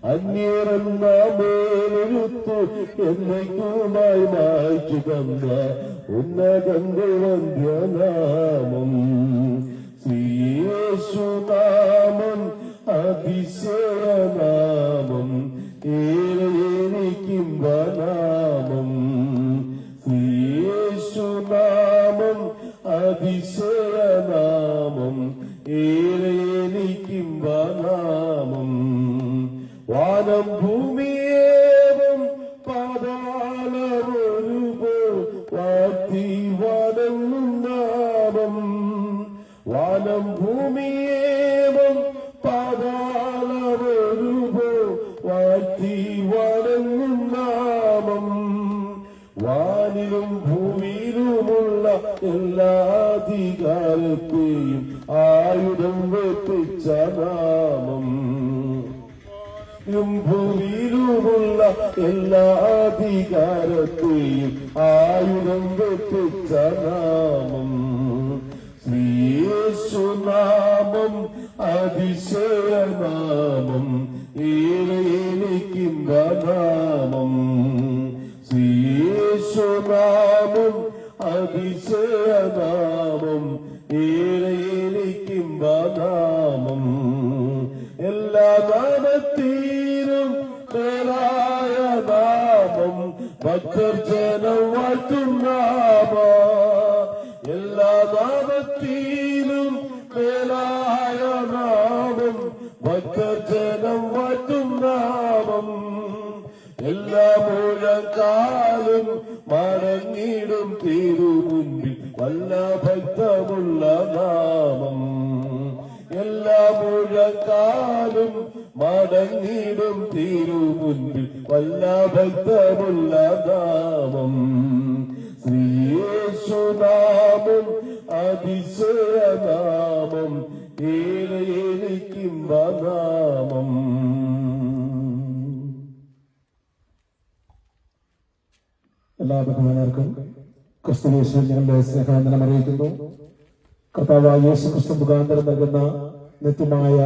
അന്യരെന്ന മേലെഴുത്തു എന്നേക്കുമായി മായ്ച്ചു തന്ന ഉന്നതന്റെ വന്ധ്യനാമം ശ്രീയേശുനാമം അതിശയനാമം ഏറെനിക്കുംബനാമം ശ്രീയേശുനാമം അതിശയനാമം ഏറെനിക്കുംബനാമം വാനം ഭൂമിയേവം പാതാളമൊരുപോൽ വാഴ്ത്തി വണങ്ങും നാമം വാനം ഭൂമിയേവം പാതാളമൊരുപോൽ വാഴ്ത്തി വണങ്ങും നാമം വാനിലും ഭൂമിയിലുമുള്ള എല്ലാ അധികാരത്തെയും ആയുധം വെപ്പിച്ച നാമം ഭൂമിയിലുമുള്ള എല്ലാ അധികാരത്തെയും ആയുധം വെപ്പിച്ച നാമം ശ്രീയേശുനാമം അതിശയനാമം ഏറെനിക്കുംബനാമം ശ്രീയേശുനാമം അതിശയനാമം ഏറെനിക്കുംബനാമം എല്ലാ നാമത്തിലും മേലായ നാമം ഭക്തർജനം വാഴ്ത്തും നാമം എല്ലാ നാമത്തിലും മേലായ നാമം ഭക്തർജനം വാഴ്ത്തും നാമം എല്ലാ മുഴക്കാലും മടങ്ങിടും തിരുമുൻപിൽ വല്ല ഭക്തമുള്ള നാമം എല്ലാ മുഴക്കാലും മടങ്ങിടും തിരുമുൻപിൽ വല്ല ഭക്തമുള്ള നാമം ശ്രീയേശുനാമം അതിശയനാമം ഏറെനിക്കുംബനാമം. എല്ലാ ബഹുമാനർക്കും ക്രിസ്തുയേശുവിൽ ഞങ്ങളുടെ സ്നേഹാനന്ദനം അറിയിക്കുന്നു. കർത്താവായ യേശു ക്രിസ്തു മുഖാന്തരം നൽകുന്ന നിത്യമായ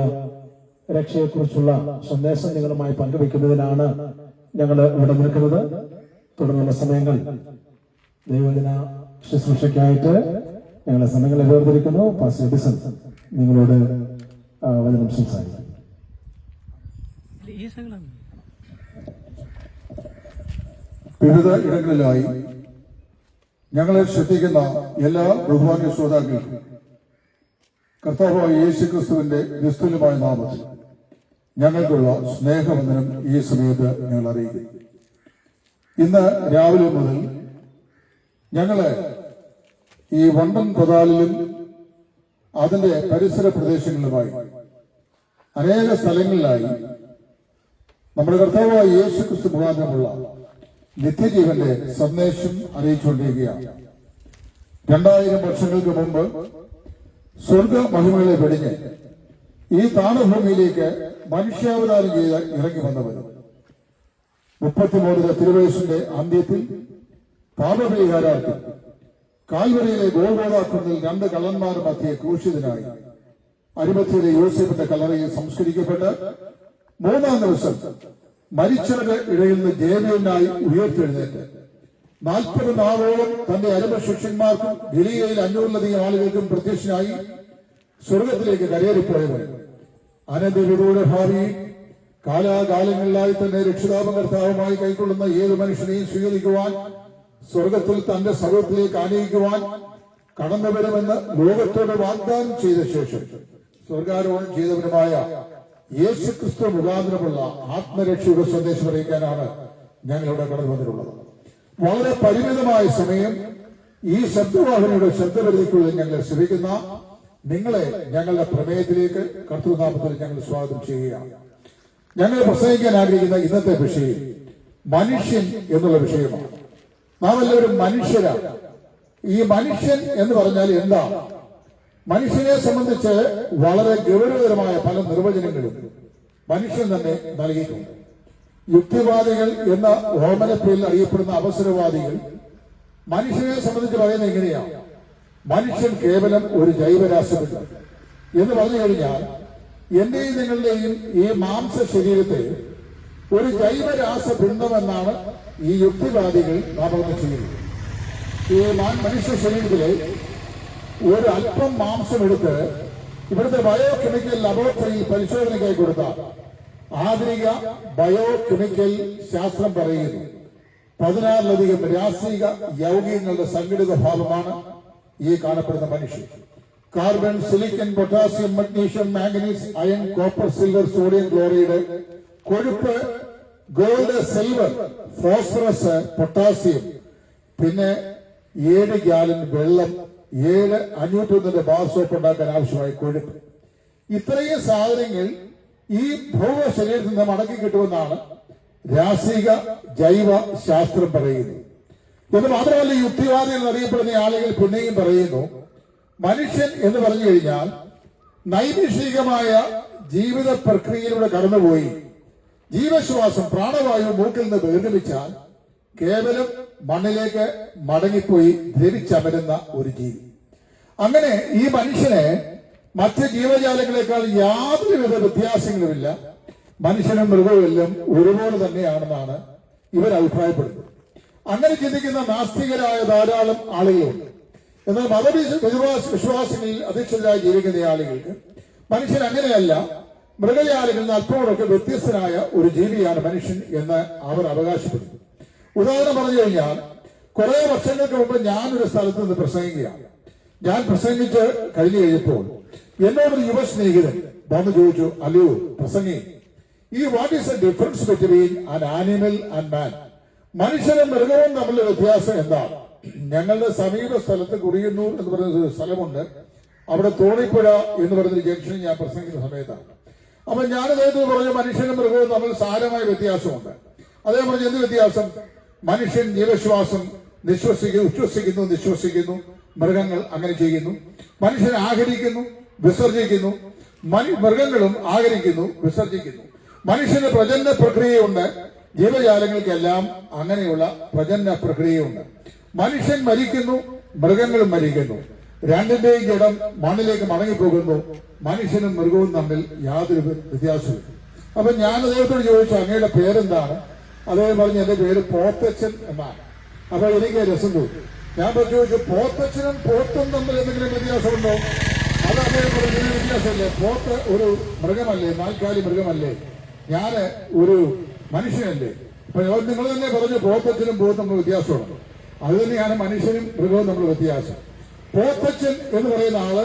രക്ഷയെക്കുറിച്ചുള്ള സന്ദേശം നിങ്ങളുമായി പങ്കുവെക്കുന്നതിനാണ് ഞങ്ങൾ ഇവിടെ നിൽക്കുന്നത്. തുടർന്നുള്ള സമയങ്ങൾ ദൈവദിന ശുശ്രൂഷയ്ക്കായിട്ട് ഞങ്ങളുടെ സമയങ്ങളെ വേർതിരിക്കുന്നു. പാസ്റ്റർ എഡിസൺ നിങ്ങളോട് വചനം സംസാരിക്കും. വിവിധ ഇടങ്ങളിലായി ഞങ്ങളെ ശ്രദ്ധിക്കുന്ന എല്ലാ ബഹുമാന്യ ശ്രോതാക്കൾക്കും കർത്താവായ യേശു ക്രിസ്തുവിന്റെ നിസ്തുല്യമായ നാമത്തിൽ ഞങ്ങൾക്കുള്ള സ്നേഹവന്ദനം ഈ സമയത്ത് ഞങ്ങൾ അറിയിക്കുന്നു. ഇന്ന് രാവിലെ മുതൽ ഞങ്ങള് ഈ വണ്ടൻ പതാലിലും അതിന്റെ പരിസര പ്രദേശങ്ങളിലുമായി അനേക സ്ഥലങ്ങളിലായി നമ്മുടെ കർത്താവായ യേശു ക്രിസ്തു മുഖാന്തരമുള്ള നിത്യജീവന്റെ സന്ദേശം അറിയിച്ചുകൊണ്ടിരിക്കുകയാണ്. 2000 വർഷങ്ങൾക്ക് മുമ്പ് സ്വർഗ മഹിമകളെ വെടിഞ്ഞ് ഈ താണഭൂമിയിലേക്ക് മനുഷ്യാവതാരം ചെയ്ത് ഇറങ്ങി വന്നവർ 33 തിരുവയസ്സിന്റെ അന്ത്യത്തിൽ പാപപരിഹാരാർത്ഥം കാൽവരിയിലെ ഗോൾഗോഥാക്കുന്നിൽ 2 കള്ളന്മാർ മധ്യേ ക്രൂശിതനായി അരിമത്തിയിലെ യോസേഫിന്റെ കല്ലറയിൽ സംസ്കരിക്കപ്പെട്ട് 3-ാം ദിവസം മരിച്ചവരുടെ ഇടയിൽ നിന്ന് ജയവീരനായി ഉയർത്തെഴുന്നേറ്റ് 40 നാളോളം തന്റെ അരുമ ശിഷ്യന്മാർക്കും ഗലീലയിൽ 500-ലധികം ആളുകൾക്കും പ്രത്യക്ഷനായി സ്വർഗത്തിലേക്ക് കരയേറിപ്പോയവർ അനന്തവിദൂര ഭാവിയിൽ കാലാകാലങ്ങളിലായി തന്നെ രക്ഷിതാവും കർത്താവുമായി കൈക്കൊള്ളുന്ന ഏത് മനുഷ്യനെയും സ്വീകരിക്കുവാൻ സ്വർഗത്തിൽ തന്റെ സൗഖ്യത്തിലേക്ക് ആനയിക്കുവാൻ കടന്നുവരുമെന്ന് ലോകത്തോട് വാഗ്ദാനം ചെയ്ത ശേഷം സ്വർഗാരോഹണം ചെയ്തവനുമായ യേശു ക്രിസ്തു മുഖാന്തരമുള്ള ആത്മരക്ഷയുടെ സന്ദേശം അറിയിക്കാനാണ് ഞങ്ങളിവിടെ കടന്നു വന്നിട്ടുള്ളത്. വളരെ പരിമിതമായ സമയം ഈ ശബ്ദവാഹനയുടെ ശബ്ദപരിധിക്കുള്ളിൽ ഞങ്ങൾ ശ്രമിക്കുന്ന നിങ്ങളെ ഞങ്ങളുടെ പ്രമേയത്തിലേക്ക് കർത്തൃനാമത്തിൽ ഞങ്ങൾ സ്വാഗതം ചെയ്യുകയാണ്. ഞങ്ങൾ പ്രസംഗിക്കാൻ ആഗ്രഹിക്കുന്ന ഇന്നത്തെ വിഷയം മനുഷ്യൻ എന്നുള്ള വിഷയമാണ്. നാം എല്ലാവരും മനുഷ്യരാണ്. ഈ മനുഷ്യൻ എന്ന് പറഞ്ഞാൽ എന്താ? മനുഷ്യനെ സംബന്ധിച്ച് വളരെ ഗൗരവതരമായ പല നിർവചനങ്ങളും മനുഷ്യൻ തന്നെ നൽകിയിട്ടുണ്ട്. യുക്തിവാദികൾ എന്ന ഓമനപ്പേരിൽ അറിയപ്പെടുന്ന അവസരവാദികൾ മനുഷ്യനെ സംബന്ധിച്ച് പറയുന്നത് എങ്ങനെയാണ്? മനുഷ്യൻ കേവലം ഒരു ജൈവരാശിയല്ല എന്ന് പറഞ്ഞു കഴിഞ്ഞാൽ എന്റെയും നിങ്ങളുടെയും ഈ മാംസ ശരീരത്തെ ഒരു ജൈവരാസ ബിംബമെന്നാണ് ഈ യുക്തിവാദികൾ നാമകരണം ചെയ്യുന്നത്. ഈ മനുഷ്യ ശരീരത്തിലെ ഒരു അല്പം മാംസമെടുത്ത് ഇവിടുത്തെ ബയോകെമിക്കൽ ലബോറട്ടറിയിൽ പരിശോധനയ്ക്കായി കൊടുത്ത ആധുനിക ബയോകെമിക്കൽ ശാസ്ത്രം പറയുന്നു 16ലധികം രാസിക യൗഗികങ്ങളുടെ സംഘടിത ഭാവമാണ് ഈ കാണപ്പെടുന്ന മനുഷ്യൻ. Carbon, silicon, potassium, magnesium, manganese, iron, copper, silver, sodium chloride, കൊഴുപ്പ്, ഗോൾഡ്, സിൽവർ, ഫോസ്ഫറസ്, പൊട്ടാസ്യം, പിന്നെ 7 ഗാലൻ വെള്ളം, 7 501 ബാർ സോപ്പ് ഉണ്ടാക്കാൻ ആവശ്യമായ കൊഴുപ്പ്. ഇത്രയും സാധനങ്ങൾ ഈ ഭൗമ ശരീരത്തിൽ നിന്ന് മടക്കി കിട്ടുമെന്നാണ് രാസിക ജൈവ ശാസ്ത്രം പറയുന്നത്. എന്ന് മാത്രമല്ല, യുക്തിവാദികൾ എന്നറിയപ്പെടുന്ന ആളുകൾ പിന്നെയും പറയുന്നു, മനുഷ്യൻ എന്ന് പറഞ്ഞു കഴിഞ്ഞാൽ നൈമിഷികമായ ജീവിത പ്രക്രിയയിലൂടെ കടന്നുപോയി ജീവശ്വാസം പ്രാണവായു മൂക്കിൽ നിന്ന് ബഹിർഗമിച്ചാൽ കേവലം മണ്ണിലേക്ക് മടങ്ങിപ്പോയി ദ്രവിച്ചമരുന്ന ഒരു ജീവി. അങ്ങനെ ഈ മനുഷ്യനെ മറ്റ് ജീവജാലങ്ങളെക്കാൾ യാതൊരുവിധ വ്യത്യാസങ്ങളുമില്ല, മനുഷ്യനും മൃഗവുമെല്ലാം ഒരുപോലെ തന്നെയാണെന്നാണ് ഇവർ അഭിപ്രായപ്പെടുന്നത്. അങ്ങനെ ചിന്തിക്കുന്ന നാസ്തികരായ ധാരാളം ആളുകളുണ്ട്. എന്നാൽ വിശ്വാസങ്ങളിൽ അധിഷ്ഠിതരായി ജീവിക്കുന്ന ആളുകൾക്ക് മനുഷ്യൻ അങ്ങനെയല്ല, മൃഗജാലങ്ങളിൽ നിന്ന് അല്പമൊക്കെ വ്യത്യസ്തനായ ഒരു ജീവിയാണ് മനുഷ്യൻ എന്ന് അവർ അവകാശപ്പെടുന്നു. ഉദാഹരണം പറഞ്ഞു കഴിഞ്ഞാൽ, കുറെ വർഷങ്ങൾക്ക് മുമ്പ് ഞാനൊരു സ്ഥലത്ത് നിന്ന് പ്രസംഗിക്കുകയാണ്. ഞാൻ പ്രസംഗിച്ച് കഴിഞ്ഞു കഴിഞ്ഞപ്പോൾ എന്നോടൊരു യുവ സ്നേഹിതൻ വന്ന് ചോദിച്ചു, അല്ലയോ പ്രസംഗി, ഈ what is the difference between an animal and man? മനുഷ്യനും മൃഗവും തമ്മിലുള്ള വ്യത്യാസം എന്താണ്? ഞങ്ങളുടെ സമീപ സ്ഥലത്ത് കുറിയന്നൂർ എന്ന് പറയുന്ന ഒരു സ്ഥലമുണ്ട്. അവിടെ തോണിപ്പുഴ എന്ന് പറയുന്ന ജംഗ്ഷനിൽ ഞാൻ പ്രസംഗിക്കുന്ന സമയത്താണ്. അപ്പൊ ഞാൻ അദ്ദേഹത്തിന് പറഞ്ഞു, മനുഷ്യനും മൃഗവും തമ്മിൽ സാരമായ വ്യത്യാസമുണ്ട്. അദ്ദേഹം പറഞ്ഞു, എന്ത് വ്യത്യാസം? മനുഷ്യൻ ജീവശ്വാസം ഉച്ഛ്വസിക്കുന്നു, നിശ്വസിക്കുന്നു. മൃഗങ്ങൾ അങ്ങനെ ചെയ്യുന്നു. മനുഷ്യൻ ആഹരിക്കുന്നു, വിസർജിക്കുന്നു. മൃഗങ്ങളും ആഹരിക്കുന്നു, വിസർജിക്കുന്നു. മനുഷ്യന് പ്രജനന പ്രക്രിയയുണ്ട്, ജീവജാലങ്ങൾക്കെല്ലാം അങ്ങനെയുള്ള പ്രജനന പ്രക്രിയയുണ്ട്. മനുഷ്യൻ മരിക്കുന്നു, മൃഗങ്ങളും മരിക്കുന്നു. രണ്ടിന്റെയും ജഡം മണ്ണിലേക്ക് മടങ്ങിപ്പോകുന്നു. മനുഷ്യനും മൃഗവും തമ്മിൽ യാതൊരു വ്യത്യാസവും. അപ്പൊ ഞാൻ അദ്ദേഹത്തോട് ചോദിച്ചു, അങ്ങയുടെ പേരെന്താണ്? അദ്ദേഹം പറഞ്ഞു, എന്റെ പേര് പോത്തച്ഛൻ എന്നാണ്. അപ്പൊ എനിക്ക് രസം തോന്നി. ഞാൻ ചോദിച്ചു, പോത്തച്ഛനും പോത്തും തമ്മിൽ എന്തെങ്കിലും വ്യത്യാസമുണ്ടോ? അത് അദ്ദേഹം പറഞ്ഞു, വ്യത്യാസമല്ലേ, പോത്ത് ഒരു മൃഗമല്ലേ, നാൽക്കാലി മൃഗമല്ലേ, ഞാന് ഒരു മനുഷ്യനല്ലേ. അപ്പൊ നിങ്ങൾ തന്നെ പറഞ്ഞു, പോത്തച്ഛനും പോത്തും തമ്മിൽ വ്യത്യാസമുണ്ട്. അത് തന്നെയാണ് മനുഷ്യനും മൃഗവും തമ്മിൽ വ്യത്യാസം. പോത്തച്ഛൻ എന്ന് പറയുന്ന ആള്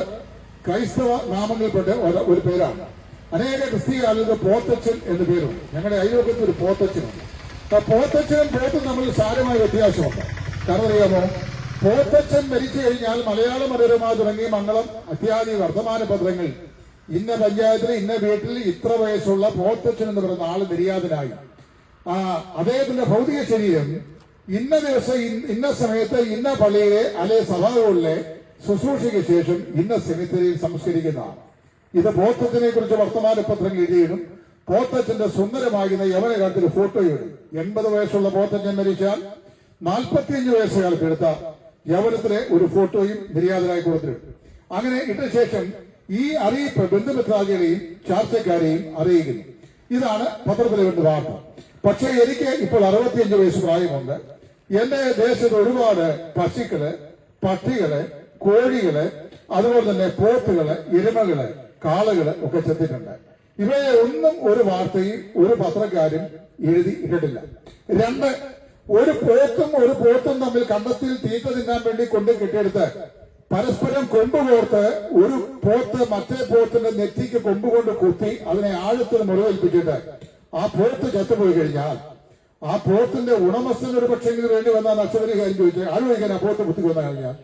ക്രൈസ്തവ നാമങ്ങളിൽപ്പെട്ട ഒരു പേരാണ്. അനേക ക്രിസ്തീയ ആളുകൾക്ക് പോത്തച്ഛൻ എന്ന് പേരുണ്ട്. ഞങ്ങളുടെ അയൽവക്കത്ത് ഒരു പോത്തച്ഛനുണ്ട്. അപ്പൊ പോത്തച്ഛനും പോത്തും തമ്മിൽ സാരമായ വ്യത്യാസമുണ്ട്. കാരണം അറിയാമോ, പോത്തച്ഛൻ മരിച്ചു കഴിഞ്ഞാൽ മലയാള മനോരമ തുടങ്ങിയ മംഗളം അത്യാദി വർത്തമാന പത്രങ്ങൾ ഇന്ന പഞ്ചായത്തിൽ ഇന്ന വീട്ടിൽ ഇത്ര വയസ്സുള്ള പോത്തച്ഛൻ എന്ന് പറയുന്ന ആള് നിര്യാതനായി, അദ്ദേഹത്തിന്റെ ഭൗതിക ശരീരം ഇന്ന ദിവസം ഇന്ന സമയത്ത് ഇന്ന പള്ളിയിലെ അല്ലെ സഭകളിലെ ശുശ്രൂഷയ്ക്ക് ശേഷം ഇന്ന സെമിത്തേരിയിൽ സംസ്കരിക്കുന്നതാണ്. ഇത് പോത്തച്ഛനെ കുറിച്ച് വർത്തമാന പത്രങ്ങൾ എഴുതിയിടും. പോത്തച്ഛന്റെ സുന്ദരമാകുന്ന യവനകാലത്തിൽ ഫോട്ടോയിടും. 80 വയസ്സുള്ള പോത്തച്ഛൻ മരിച്ചാൽ 45 വയസ്സുകാലത്ത് എടുത്ത യവനത്തിലെ ഒരു ഫോട്ടോയും നിര്യാതനായി കൊടുത്തിട്ടുണ്ട്. അങ്ങനെ ഇട്ട ശേഷം ഈ അറിയിപ്പ് ബന്ധുമിത്രാദികളെയും ചാർച്ചക്കാരെയും അറിയിക്കുന്നു. ഇതാണ് പത്രത്തിലെ വേണ്ട വാർത്ത. പക്ഷേ എനിക്ക് ഇപ്പോൾ 65 വയസ്സ് പ്രായമുണ്ട്. എന്റെ ദേശത്ത് ഒരുപാട് പശുക്കള്, പട്ടികള്, കോഴികള്, അതുപോലെ തന്നെ പോത്തുകള്, എരുമകള്, കാളകള് ഒക്കെ ചെത്തിട്ടുണ്ട്. ഇവയെ ഒന്നും ഒരു വാർത്തയും ഒരു പത്രക്കാരും എഴുതി ഇട്ടിട്ടില്ല. 2, ഒരു പോത്തും തമ്മിൽ കണ്ടത്തിൽ തീറ്റ തിന്നാൻ വേണ്ടി കൊണ്ട് കെട്ടിയെടുത്ത് പരസ്പരം കൊമ്പുകോർത്ത് ഒരു പോത്ത് മറ്റേ പോത്തിന്റെ നെറ്റിക്ക് കൊമ്പുകൊണ്ട് കുത്തി അതിനെ ആഴത്തിന് മുറിവേൽപ്പിച്ചിട്ട് ആ പോത്ത് ചത്തുപോയി കഴിഞ്ഞാൽ ആ പോത്തിന്റെ ഉടമസ്ഥന് ഒരു പക്ഷെങ്കിലും വേണ്ടി വന്നാൽ നഷ്ടപരിഹാരം ചോദിച്ചാൽ ആലോചിക്കാൻ ആ പോത്ത് കുത്തിക്കൊന്നു കഴിഞ്ഞാൽ,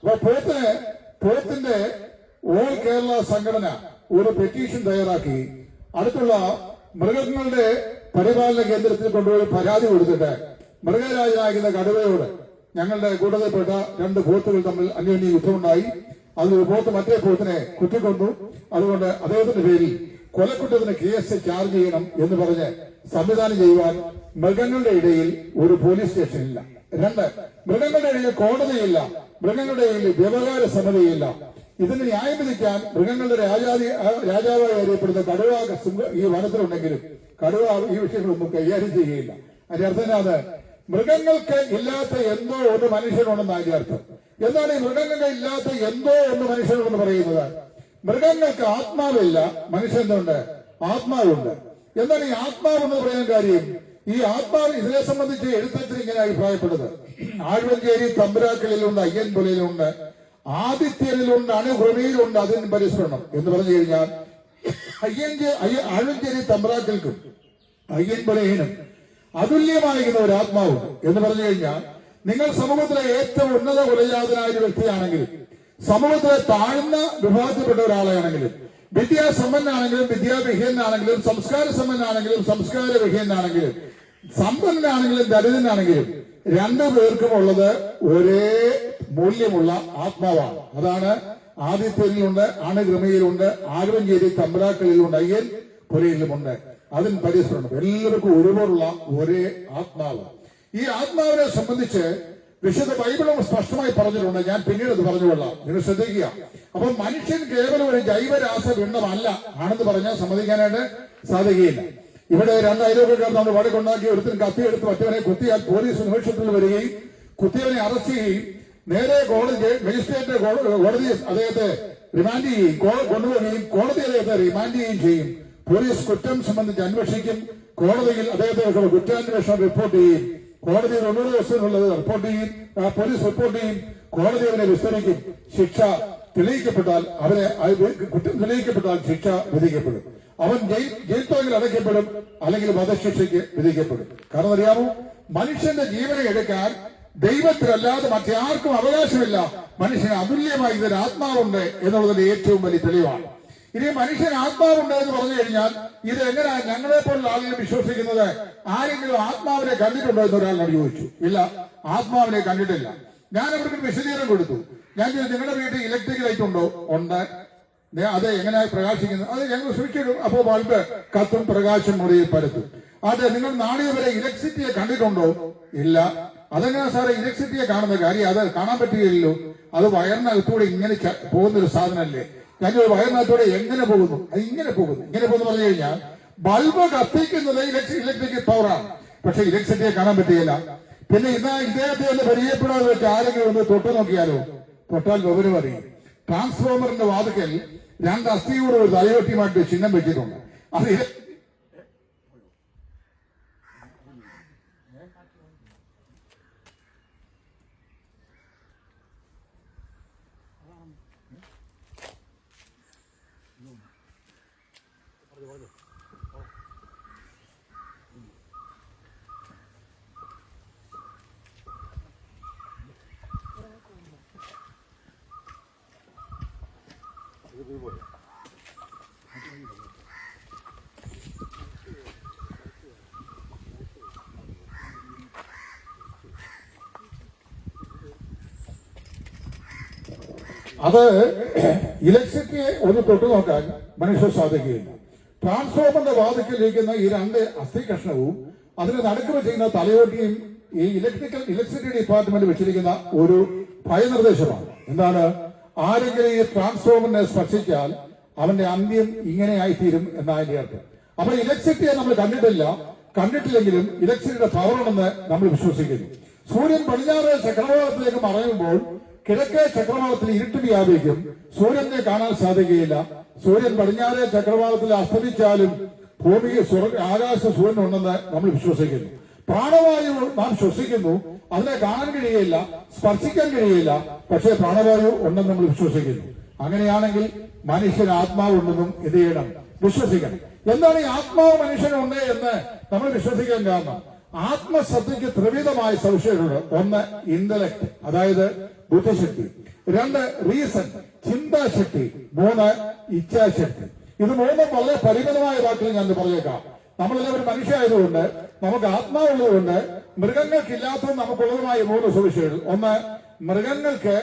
അപ്പൊ പോത്തിന്റെ ഓൾ കേരള സംഘടന ഒരു പെറ്റീഷൻ തയ്യാറാക്കി അടുത്തുള്ള മൃഗങ്ങളുടെ പരിപാലന കേന്ദ്രത്തിൽ കൊണ്ടുപോയി പരാതി കൊടുത്തിട്ട് മൃഗരാജനാകുന്ന കടുവയോട് ഞങ്ങളുടെ കൂട്ടത്തിൽപ്പെട്ട 2 പോത്തുകൾ തമ്മിൽ അന്യോന്യ യുദ്ധമുണ്ടായി, അതിലൊരു പോത്ത് മറ്റേ പോത്തിനെ കുത്തിക്കൊന്നു, അതുകൊണ്ട് അദ്ദേഹത്തിന്റെ പേരിൽ കൊലക്കുറ്റത്തിന് കേസ് ചാർജ് ചെയ്യണം എന്ന് പറഞ്ഞ് സംവിധാനം ചെയ്യുവാൻ മൃഗങ്ങളുടെ ഇടയിൽ ഒരു പോലീസ് സ്റ്റേഷൻ ഇല്ല. 2, മൃഗങ്ങളുടെ ഇടയിൽ കോടതിയില്ല, മൃഗങ്ങളുടെ ഇടയിൽ വ്യവഹാര സമിതിയില്ല. ഇതിന് ന്യായം വിധിക്കാൻ മൃഗങ്ങളുടെ രാജാവായി അറിയപ്പെടുന്ന കടുവ ഈ വനത്തിലുണ്ടെങ്കിലും കടുവ ഈ വിഷയങ്ങളൊന്നും കൈകാര്യം ചെയ്യുകയില്ല. അതിന്റെ അർത്ഥം അത് മൃഗങ്ങൾക്ക് ഇല്ലാത്ത എന്തോ ഒന്ന് മനുഷ്യനുണ്ടെന്ന് അതിന്റെ അർത്ഥം. എന്താണ് ഈ മൃഗങ്ങൾക്ക് ഇല്ലാത്ത എന്തോ ഒന്ന് മനുഷ്യനുണ്ടെന്ന് പറയുന്നത്? മൃഗങ്ങൾക്ക് ആത്മാവില്ല, മനുഷ്യനുണ്ട് ആത്മാവുണ്ട്. എന്താണ് ഈ ആത്മാവെന്ന് പറയാൻ കാര്യം? ഈ ആത്മാവ് ഇതിനെ സംബന്ധിച്ച് എഴുത്തച്ഛൻ ഇങ്ങനെ അഭിപ്രായപ്പെടുന്നത്, ആഴ്വഞ്ചേരി തമ്പുരാക്കളിലുണ്ട്, അയ്യൻപുലയിലുണ്ട്, ആദിത്യനിലുണ്ട്, അണുഭൂമിയിലുണ്ട്, അതിന് പരിശ്രമം എന്ന് പറഞ്ഞു കഴിഞ്ഞാൽ ആഴ്വഞ്ചേരി തമ്പുരാക്കൾക്കും അയ്യൻപുലയിനും അതുല്യമായിരിക്കുന്ന ഒരു ആത്മാവുണ്ട് എന്ന് പറഞ്ഞു കഴിഞ്ഞാൽ, നിങ്ങൾ സമൂഹത്തിലെ ഏറ്റവും ഉന്നത കുലജാതനായ ഒരു വ്യക്തിയാണെങ്കിലും, സമൂഹത്തിലെ താഴ്ന്ന വിഭാഗത്തിൽപ്പെട്ട ഒരാളാണെങ്കിലും, വിദ്യാസമ്പന്നാണെങ്കിലും വിദ്യാവിഹീനാണെങ്കിലും, സംസ്കാര സമ്പന്നാണെങ്കിലും സംസ്കാര വിഹീനാണെങ്കിലും, സമ്പന്നനാണെങ്കിലും ദരിദ്രനാണെങ്കിലും, രണ്ടുപേർക്കും ഉള്ളത് ഒരേ മൂല്യമുള്ള ആത്മാവാണ്. അതാണ് ആദിത്യനിലുണ്ട്, അണുഗ്രമയിലുണ്ട്, ആഴ്വഞ്ചേരി തമ്പ്രാക്കളിലുണ്ട്, അയ്യൻ പുരയിലുമുണ്ട്, അതിന് പരിശ്രമം. എല്ലാവർക്കും ഒരുപോലുള്ള ഒരേ ആത്മാവ്. ഈ ആത്മാവിനെ സംബന്ധിച്ച് വിശുദ്ധ ബൈബിളും സ്പഷ്ടമായി പറഞ്ഞിട്ടുണ്ട്. ഞാൻ പിന്നീട് അത് പറഞ്ഞുകൊള്ളാം, നിങ്ങൾ ശ്രദ്ധിക്കുക. അപ്പൊ മനുഷ്യൻ കേവലം ഒരു ജൈവരാസ പിണ്ഡമല്ല ആണെന്ന് പറഞ്ഞാൽ സമ്മതിക്കാനായിട്ട് സാധിക്കുകയില്ല. ഇവിടെ 2 ഐരോപ്യക്കാർ നമ്മൾ വടക്കുണ്ടാക്കി ഒരുത്തിന് കത്തിയെടുത്ത് മറ്റവനെ കുത്തിയാൽ പോലീസ് നിമിഷത്തിൽ വരികയും കുത്തിയവനെ അറസ്റ്റ് ചെയ്യുകയും നേരെ കോടതി മജിസ്ട്രേറ്റ് കോടതി അദ്ദേഹത്തെ റിമാൻഡ് ചെയ്യുകയും കൊണ്ടുപോവുകയും കോടതി അദ്ദേഹത്തെ റിമാൻഡ് ചെയ്യുകയും ചെയ്യും. പോലീസ് കുറ്റം സംബന്ധിച്ച് അന്വേഷിക്കും, കോടതിയിൽ അദ്ദേഹത്തെ കുറ്റാന്വേഷണം റിപ്പോർട്ട് ചെയ്യും, കോടതി 90 ദിവസത്തിനുള്ളത് റിപ്പോർട്ട് ചെയ്യും, പോലീസ് റിപ്പോർട്ട് ചെയ്യും, കോടതി അവനെ വിസ്തരിക്കും. ശിക്ഷ തെളിയിക്കപ്പെട്ടാൽ കുറ്റം തെളിയിക്കപ്പെട്ടാൽ ശിക്ഷ വിധിക്കപ്പെടും. അവൻ ജയിൽ തുകയിൽ അടയ്ക്കപ്പെടും, അല്ലെങ്കിൽ വധശിക്ഷയ്ക്ക് വിധിക്കപ്പെടും. കാരണം അറിയാമോ, മനുഷ്യന്റെ ജീവനെ എടുക്കാൻ ദൈവത്തിലല്ലാതെ മറ്റാർക്കും അവകാശമില്ല. മനുഷ്യന് അതുല്യമായി ഇതൊരു ആത്മാവുണ്ട് എന്നുള്ളതിന്റെ ഏറ്റവും വലിയ തെളിവാണ്. ഇനി മനുഷ്യൻ ആത്മാവുണ്ട് എന്ന് പറഞ്ഞു കഴിഞ്ഞാൽ ഇത് എങ്ങനെയാ ഞങ്ങളെ പോലുള്ള ആളുകൾ വിശ്വസിക്കുന്നത്? ആരെങ്കിലും ആത്മാവിനെ കണ്ടിട്ടുണ്ടോ എന്ന് ഒരാളിനോട് ചോദിച്ചു. ഇല്ല, ആത്മാവിനെ കണ്ടിട്ടില്ല. ഞാൻ അവർക്ക് വിശദീകരണം കൊടുത്തു. ഞാൻ നിങ്ങളുടെ വീട്ടിൽ ഇലക്ട്രിക് ലൈറ്റ് ഉണ്ടോ? ഉണ്ട്. അത് എങ്ങനെയാ പ്രകാശിക്കുന്നത്? അത് ഞങ്ങൾ സ്വിച്ച് ഇടും, അപ്പോൾ ബൾബ് കത്തും, പ്രകാശം മുറിയിൽ പരത്തും. അതെ, നിങ്ങൾ നാളെ വരെ ഇലക്ട്രിസിറ്റിയെ കണ്ടിട്ടുണ്ടോ? ഇല്ല. അതെങ്ങനെയാ സാറേ ഇലക്ട്രിസിറ്റിയെ കാണുന്ന കാര്യം? അത് കാണാൻ പറ്റുകയില്ലല്ലോ. അത് വയറിനകത്തൂടെ ഇങ്ങനെ പോകുന്നൊരു സാധനമല്ലേ. ഞാൻ വയറിനകത്തൂടെ എങ്ങനെ പോകുന്നു? അത് ഇങ്ങനെ പോകുന്നു. ഇങ്ങനെ പോകുന്നു പറഞ്ഞു കഴിഞ്ഞാൽ ബൾബ് കത്തിക്കുന്നത് ഇലക്ട്രിക് പവറാണ്, പക്ഷെ ഇലക്ട്രിസിറ്റിയെ കാണാൻ പറ്റുകയില്ല. പിന്നെ ഇദ്ദേഹത്തെ ഒന്ന് പരിചയപ്പെടാതെ വെച്ച് ആരെങ്കിലും ഒന്ന് തൊട്ടു നോക്കിയാലോ? തൊട്ടാൽ വിവരം അറിയും. ട്രാൻസ്ഫോമറിന്റെ വാതിക്കൽ 2 അസ്ഥിയോട് ഒരു തലയോട്ടിയുമായിട്ട് ചിഹ്നം വെച്ചിട്ടുണ്ട്. അത് അത് ഇലക്ട്രിസിറ്റിയെ ഒന്ന് തൊട്ടു നോക്കാൻ മനുഷ്യർ സാധിക്കുകയില്ല. ട്രാൻസ്ഫോമറിന്റെ വാതിക്കലിരിക്കുന്ന ഈ 2 അസ്ഥി കഷ്ണവും അതിന് നടുക്ക് വെച്ചിരിക്കുന്ന തലയോട്ടിയും ഈ ഇലക്ട്രിസിറ്റി ഡിപ്പാർട്ട്മെന്റ് വെച്ചിരിക്കുന്ന ഒരു ഭയനിർദ്ദേശമാണ്. എന്താണ്? ആരെങ്കിലും ഈ ട്രാൻസ്ഫോമറിനെ സ്പർശിച്ചാൽ അവന്റെ അന്ത്യം ഇങ്ങനെയായിത്തീരും എന്നതിന്റെ അർത്ഥം. അപ്പൊ ഇലക്ട്രിസിറ്റിയെ നമ്മൾ കണ്ടിട്ടില്ലെങ്കിലും ഇലക്ട്രിസിറ്റിയുടെ പവർ ഉണ്ടെന്ന് നമ്മൾ വിശ്വസിക്കുന്നു. സൂര്യൻ പടിഞ്ഞാറ് ചക്രവാളത്തിലേക്ക് മറയുമ്പോൾ കിഴക്കേ ചക്രവാളത്തിൽ ഇരുട്ട് വ്യാപിക്കും, സൂര്യനെ കാണാൻ സാധിക്കുകയില്ല. സൂര്യൻ പടിഞ്ഞാറേ ചക്രവാളത്തിൽ അസ്തമിച്ചാലും ഭൂമിയിൽ ആകാശ സൂര്യൻ ഉണ്ടെന്ന് നമ്മൾ വിശ്വസിക്കുന്നു. പ്രാണവായു നാം ശ്വസിക്കുന്നു, അതിനെ കാണാൻ കഴിയുകയില്ല, സ്പർശിക്കാൻ കഴിയുകയില്ല, പക്ഷേ പ്രാണവായു ഉണ്ടെന്ന് നമ്മൾ വിശ്വസിക്കുന്നു. അങ്ങനെയാണെങ്കിൽ മനുഷ്യന് ആത്മാവുണ്ടെന്നും എന്ത് ചെയ്യണം? വിശ്വസിക്കണം. എന്താണ് ഈ ആത്മാവ് മനുഷ്യനുണ്ട് എന്ന് നമ്മൾ വിശ്വസിക്കാൻ കാരണം? ആത്മശക്തിക്ക് ത്രിവിധമായ സവിശേഷതകൾ. 1 ഇന്റലക്ട്, അതായത് ബുദ്ധിശക്തി. 2 റീസൺ, ചിന്താശക്തി. 3 ഇച്ഛാശക്തി. ഇത് 3 വളരെ പരിമിതമായ വാക്കിൽ ഞാൻ പറഞ്ഞേക്കാം. നമ്മളെല്ലാവരും മനുഷ്യരായതുകൊണ്ട് നമുക്ക് ആത്മാവുള്ളതുകൊണ്ട് മൃഗങ്ങൾക്കില്ലാത്തതും നമുക്കുള്ളതുമായ 3 സവിശേഷതകൾ. 1, മൃഗങ്ങൾക്ക്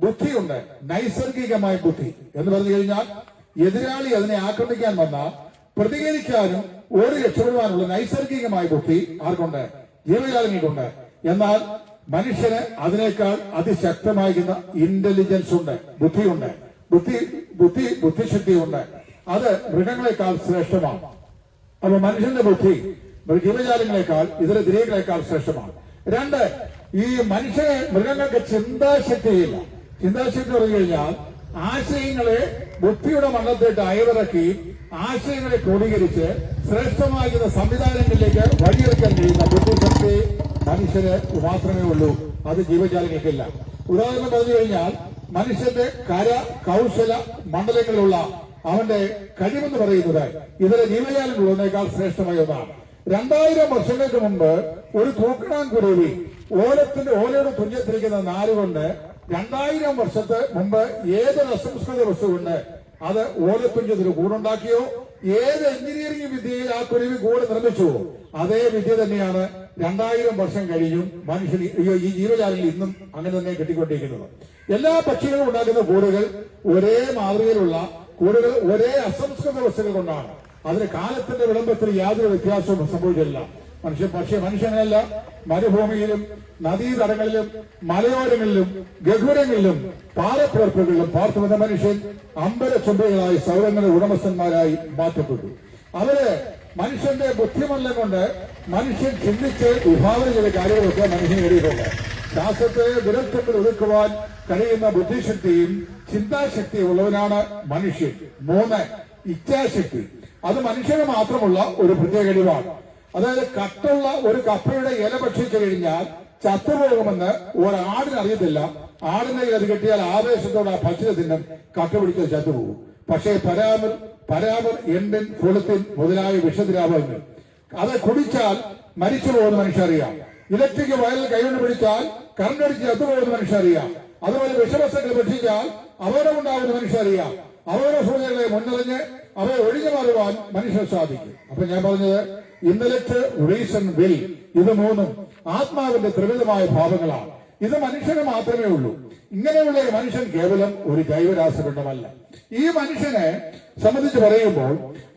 ബുദ്ധിയുണ്ട്, നൈസർഗികമായ ബുദ്ധി എന്ന് പറഞ്ഞു കഴിഞ്ഞാൽ എതിരാളി അതിനെ ആക്രമിക്കാൻ വന്നാൽ പ്രതികരിക്കാനും ഓടി രക്ഷപ്പെടുവാനുള്ള നൈസർഗികമായ ബുദ്ധി ആർക്കുണ്ട്? ജീവജാലങ്ങൾക്കുണ്ട്. എന്നാൽ മനുഷ്യന് അതിനേക്കാൾ അതിശക്തമായിരിക്കുന്ന ഇന്റലിജൻസ് ഉണ്ട്, ബുദ്ധിയുണ്ട്. ബുദ്ധിശക്തിയുണ്ട്. അത് മൃഗങ്ങളെക്കാൾ ശ്രേഷ്ഠമാണ്. അപ്പൊ മനുഷ്യന്റെ ബുദ്ധി ജീവജാലങ്ങളെക്കാൾ ഇതര തിരികളെക്കാൾ ശ്രേഷ്ഠമാണ്. 2, ഈ മൃഗങ്ങൾക്ക് ചിന്താശക്തിയില്ല. ചിന്താശക്തി പറഞ്ഞു കഴിഞ്ഞാൽ ആശയങ്ങളെ ബുദ്ധിയുടെ മണ്ഡലത്തിട്ട് അയവിറക്കി ആശയങ്ങളെ ക്രോഡീകരിച്ച് ശ്രേഷ്ഠമാകുന്ന സംവിധാനങ്ങളിലേക്ക് വഴിയെടുക്കാൻ കഴിയുന്ന ബുദ്ധിശക്തി മനുഷ്യന് മാത്രമേ ഉള്ളൂ. അത് ജീവജാലങ്ങൾക്കില്ല. ഉദാഹരണം പറഞ്ഞു കഴിഞ്ഞാൽ മനുഷ്യന്റെ കൗശല മണ്ഡലങ്ങളിലുള്ള അവന്റെ കഴിവെന്ന് പറയുന്നത് ഇതര ജീവജാലങ്ങളുള്ളതിനേക്കാൾ ശ്രേഷ്ഠമായ ഒന്നാണ്. 2000 വർഷങ്ങൾക്ക് മുമ്പ് ഒരു തൂക്കണാൻകുരുവി ഓലയുടെ തുഞ്ചത്തിരിക്കുന്ന നാരുകൊണ്ട് 2000 വർഷത്തെ മുമ്പ് ഏതൊരു അസംസ്കൃത വസ്തുകൊണ്ട് അത് ഓലത്തുഞ്ചത്തിന് കൂടുണ്ടാക്കിയോ, ഏത് എഞ്ചിനീയറിംഗ് വിദ്യയിൽ ആ കുരുവി കൂട് നിർമ്മിച്ചുവോ അതേ വിദ്യ തന്നെയാണ് 2000 വർഷം കഴിഞ്ഞും മനുഷ്യൻ ഈ ജീവജാലങ്ങൾ ഇന്നും അങ്ങനെ തന്നെ കെട്ടിക്കൊണ്ടിരിക്കുന്നത്. എല്ലാ പക്ഷികളും ഉണ്ടാക്കുന്ന കൂടുകൾ ഒരേ മാതൃകയിലുള്ള കൂടുകൾ ഒരേ അസംസ്കൃത വസ്തുക്കൾ കൊണ്ടാണ്. അതിന് കാലത്തിന്റെ വിളംബത്തിൽ യാതൊരു വ്യത്യാസവും സംഭവിച്ചില്ല. പക്ഷേ മനുഷ്യനല്ല, മരുഭൂമിയിലും നദീതടങ്ങളിലും മലയോരങ്ങളിലും ഗഹുരങ്ങളിലും പാറപ്പുറപ്പുകളിലും പാർത്തുവന്ന മനുഷ്യൻ അമ്പരച്ചുംബികളായി സൗരങ്ങളുടെ ഉടമസ്ഥന്മാരായി മാറ്റപ്പെട്ടു. അവര് മനുഷ്യന്റെ ബുദ്ധിമണ്ഡലം കൊണ്ട് മനുഷ്യൻ ചിന്തിച്ച് വിഭാവന ചെയ്ത കാര്യങ്ങളൊക്കെ മനുഷ്യൻ നേടിയിട്ടുണ്ട്. ശാസ്ത്രത്തെ വിരൽത്തുമ്പിൽ ഒതുക്കുവാൻ കഴിയുന്ന ബുദ്ധിശക്തിയും ചിന്താശക്തിയും ഉള്ളവനാണ് മനുഷ്യൻ. 3, ഇച്ഛാശക്തി. അത് മനുഷ്യന് മാത്രമുള്ള ഒരു പ്രത്യേക കഴിവാണ്. അതായത് കട്ടുള്ള ഒരു കപ്പയുടെ ഇല ഭക്ഷിച്ചു കഴിഞ്ഞാൽ ചത്തുപോകുമെന്ന് ഒരാടിനറിയത്തില്ല. ആടിനെ അത് കിട്ടിയാൽ ആവേശത്തോടെ ആ ഭക്ഷ്യ തിന്നും കട്ട പിടിച്ച് ചത്തുപോകും. പക്ഷേ പരാമർ എൻഡിൻ കൊളുത്തിൻ മുതലായ വിഷദ്രാവകങ്ങൾ അത് കുടിച്ചാൽ മരിച്ചു പോകുന്ന മനുഷ്യറിയാം. ഇലക്ട്രിക് വയറിൽ കൈകൊണ്ട് പിടിച്ചാൽ കറണ്ടടിച്ച് ചത്തുപോകുന്ന മനുഷ്യറിയാം. അതുപോലെ വിഷവസ്തുക്കൾ ഭക്ഷിച്ചാൽ അപകടമുണ്ടാകുന്ന മനുഷ്യറിയാം. അപകട സൂചനകളെ മുന്നറിഞ്ഞ് അവയെ ഒഴിഞ്ഞു മാറുവാൻ മനുഷ്യർ സാധിക്കും. അപ്പൊ ഞാൻ പറഞ്ഞത് ഇന്റലക്ട്, റീസൺ, വിൽ, ഇത് 3 ആത്മാവിന്റെ ത്രിവിധമായ ഭാവങ്ങളാണ്. ഇത് മനുഷ്യന് മാത്രമേ ഉള്ളൂ. ഇങ്ങനെയുള്ള ഒരു മനുഷ്യൻ കേവലം ഒരു ജൈവരാസപിണ്ഡമല്ല. ഈ മനുഷ്യനെ സംബന്ധിച്ച് പറയുമ്പോൾ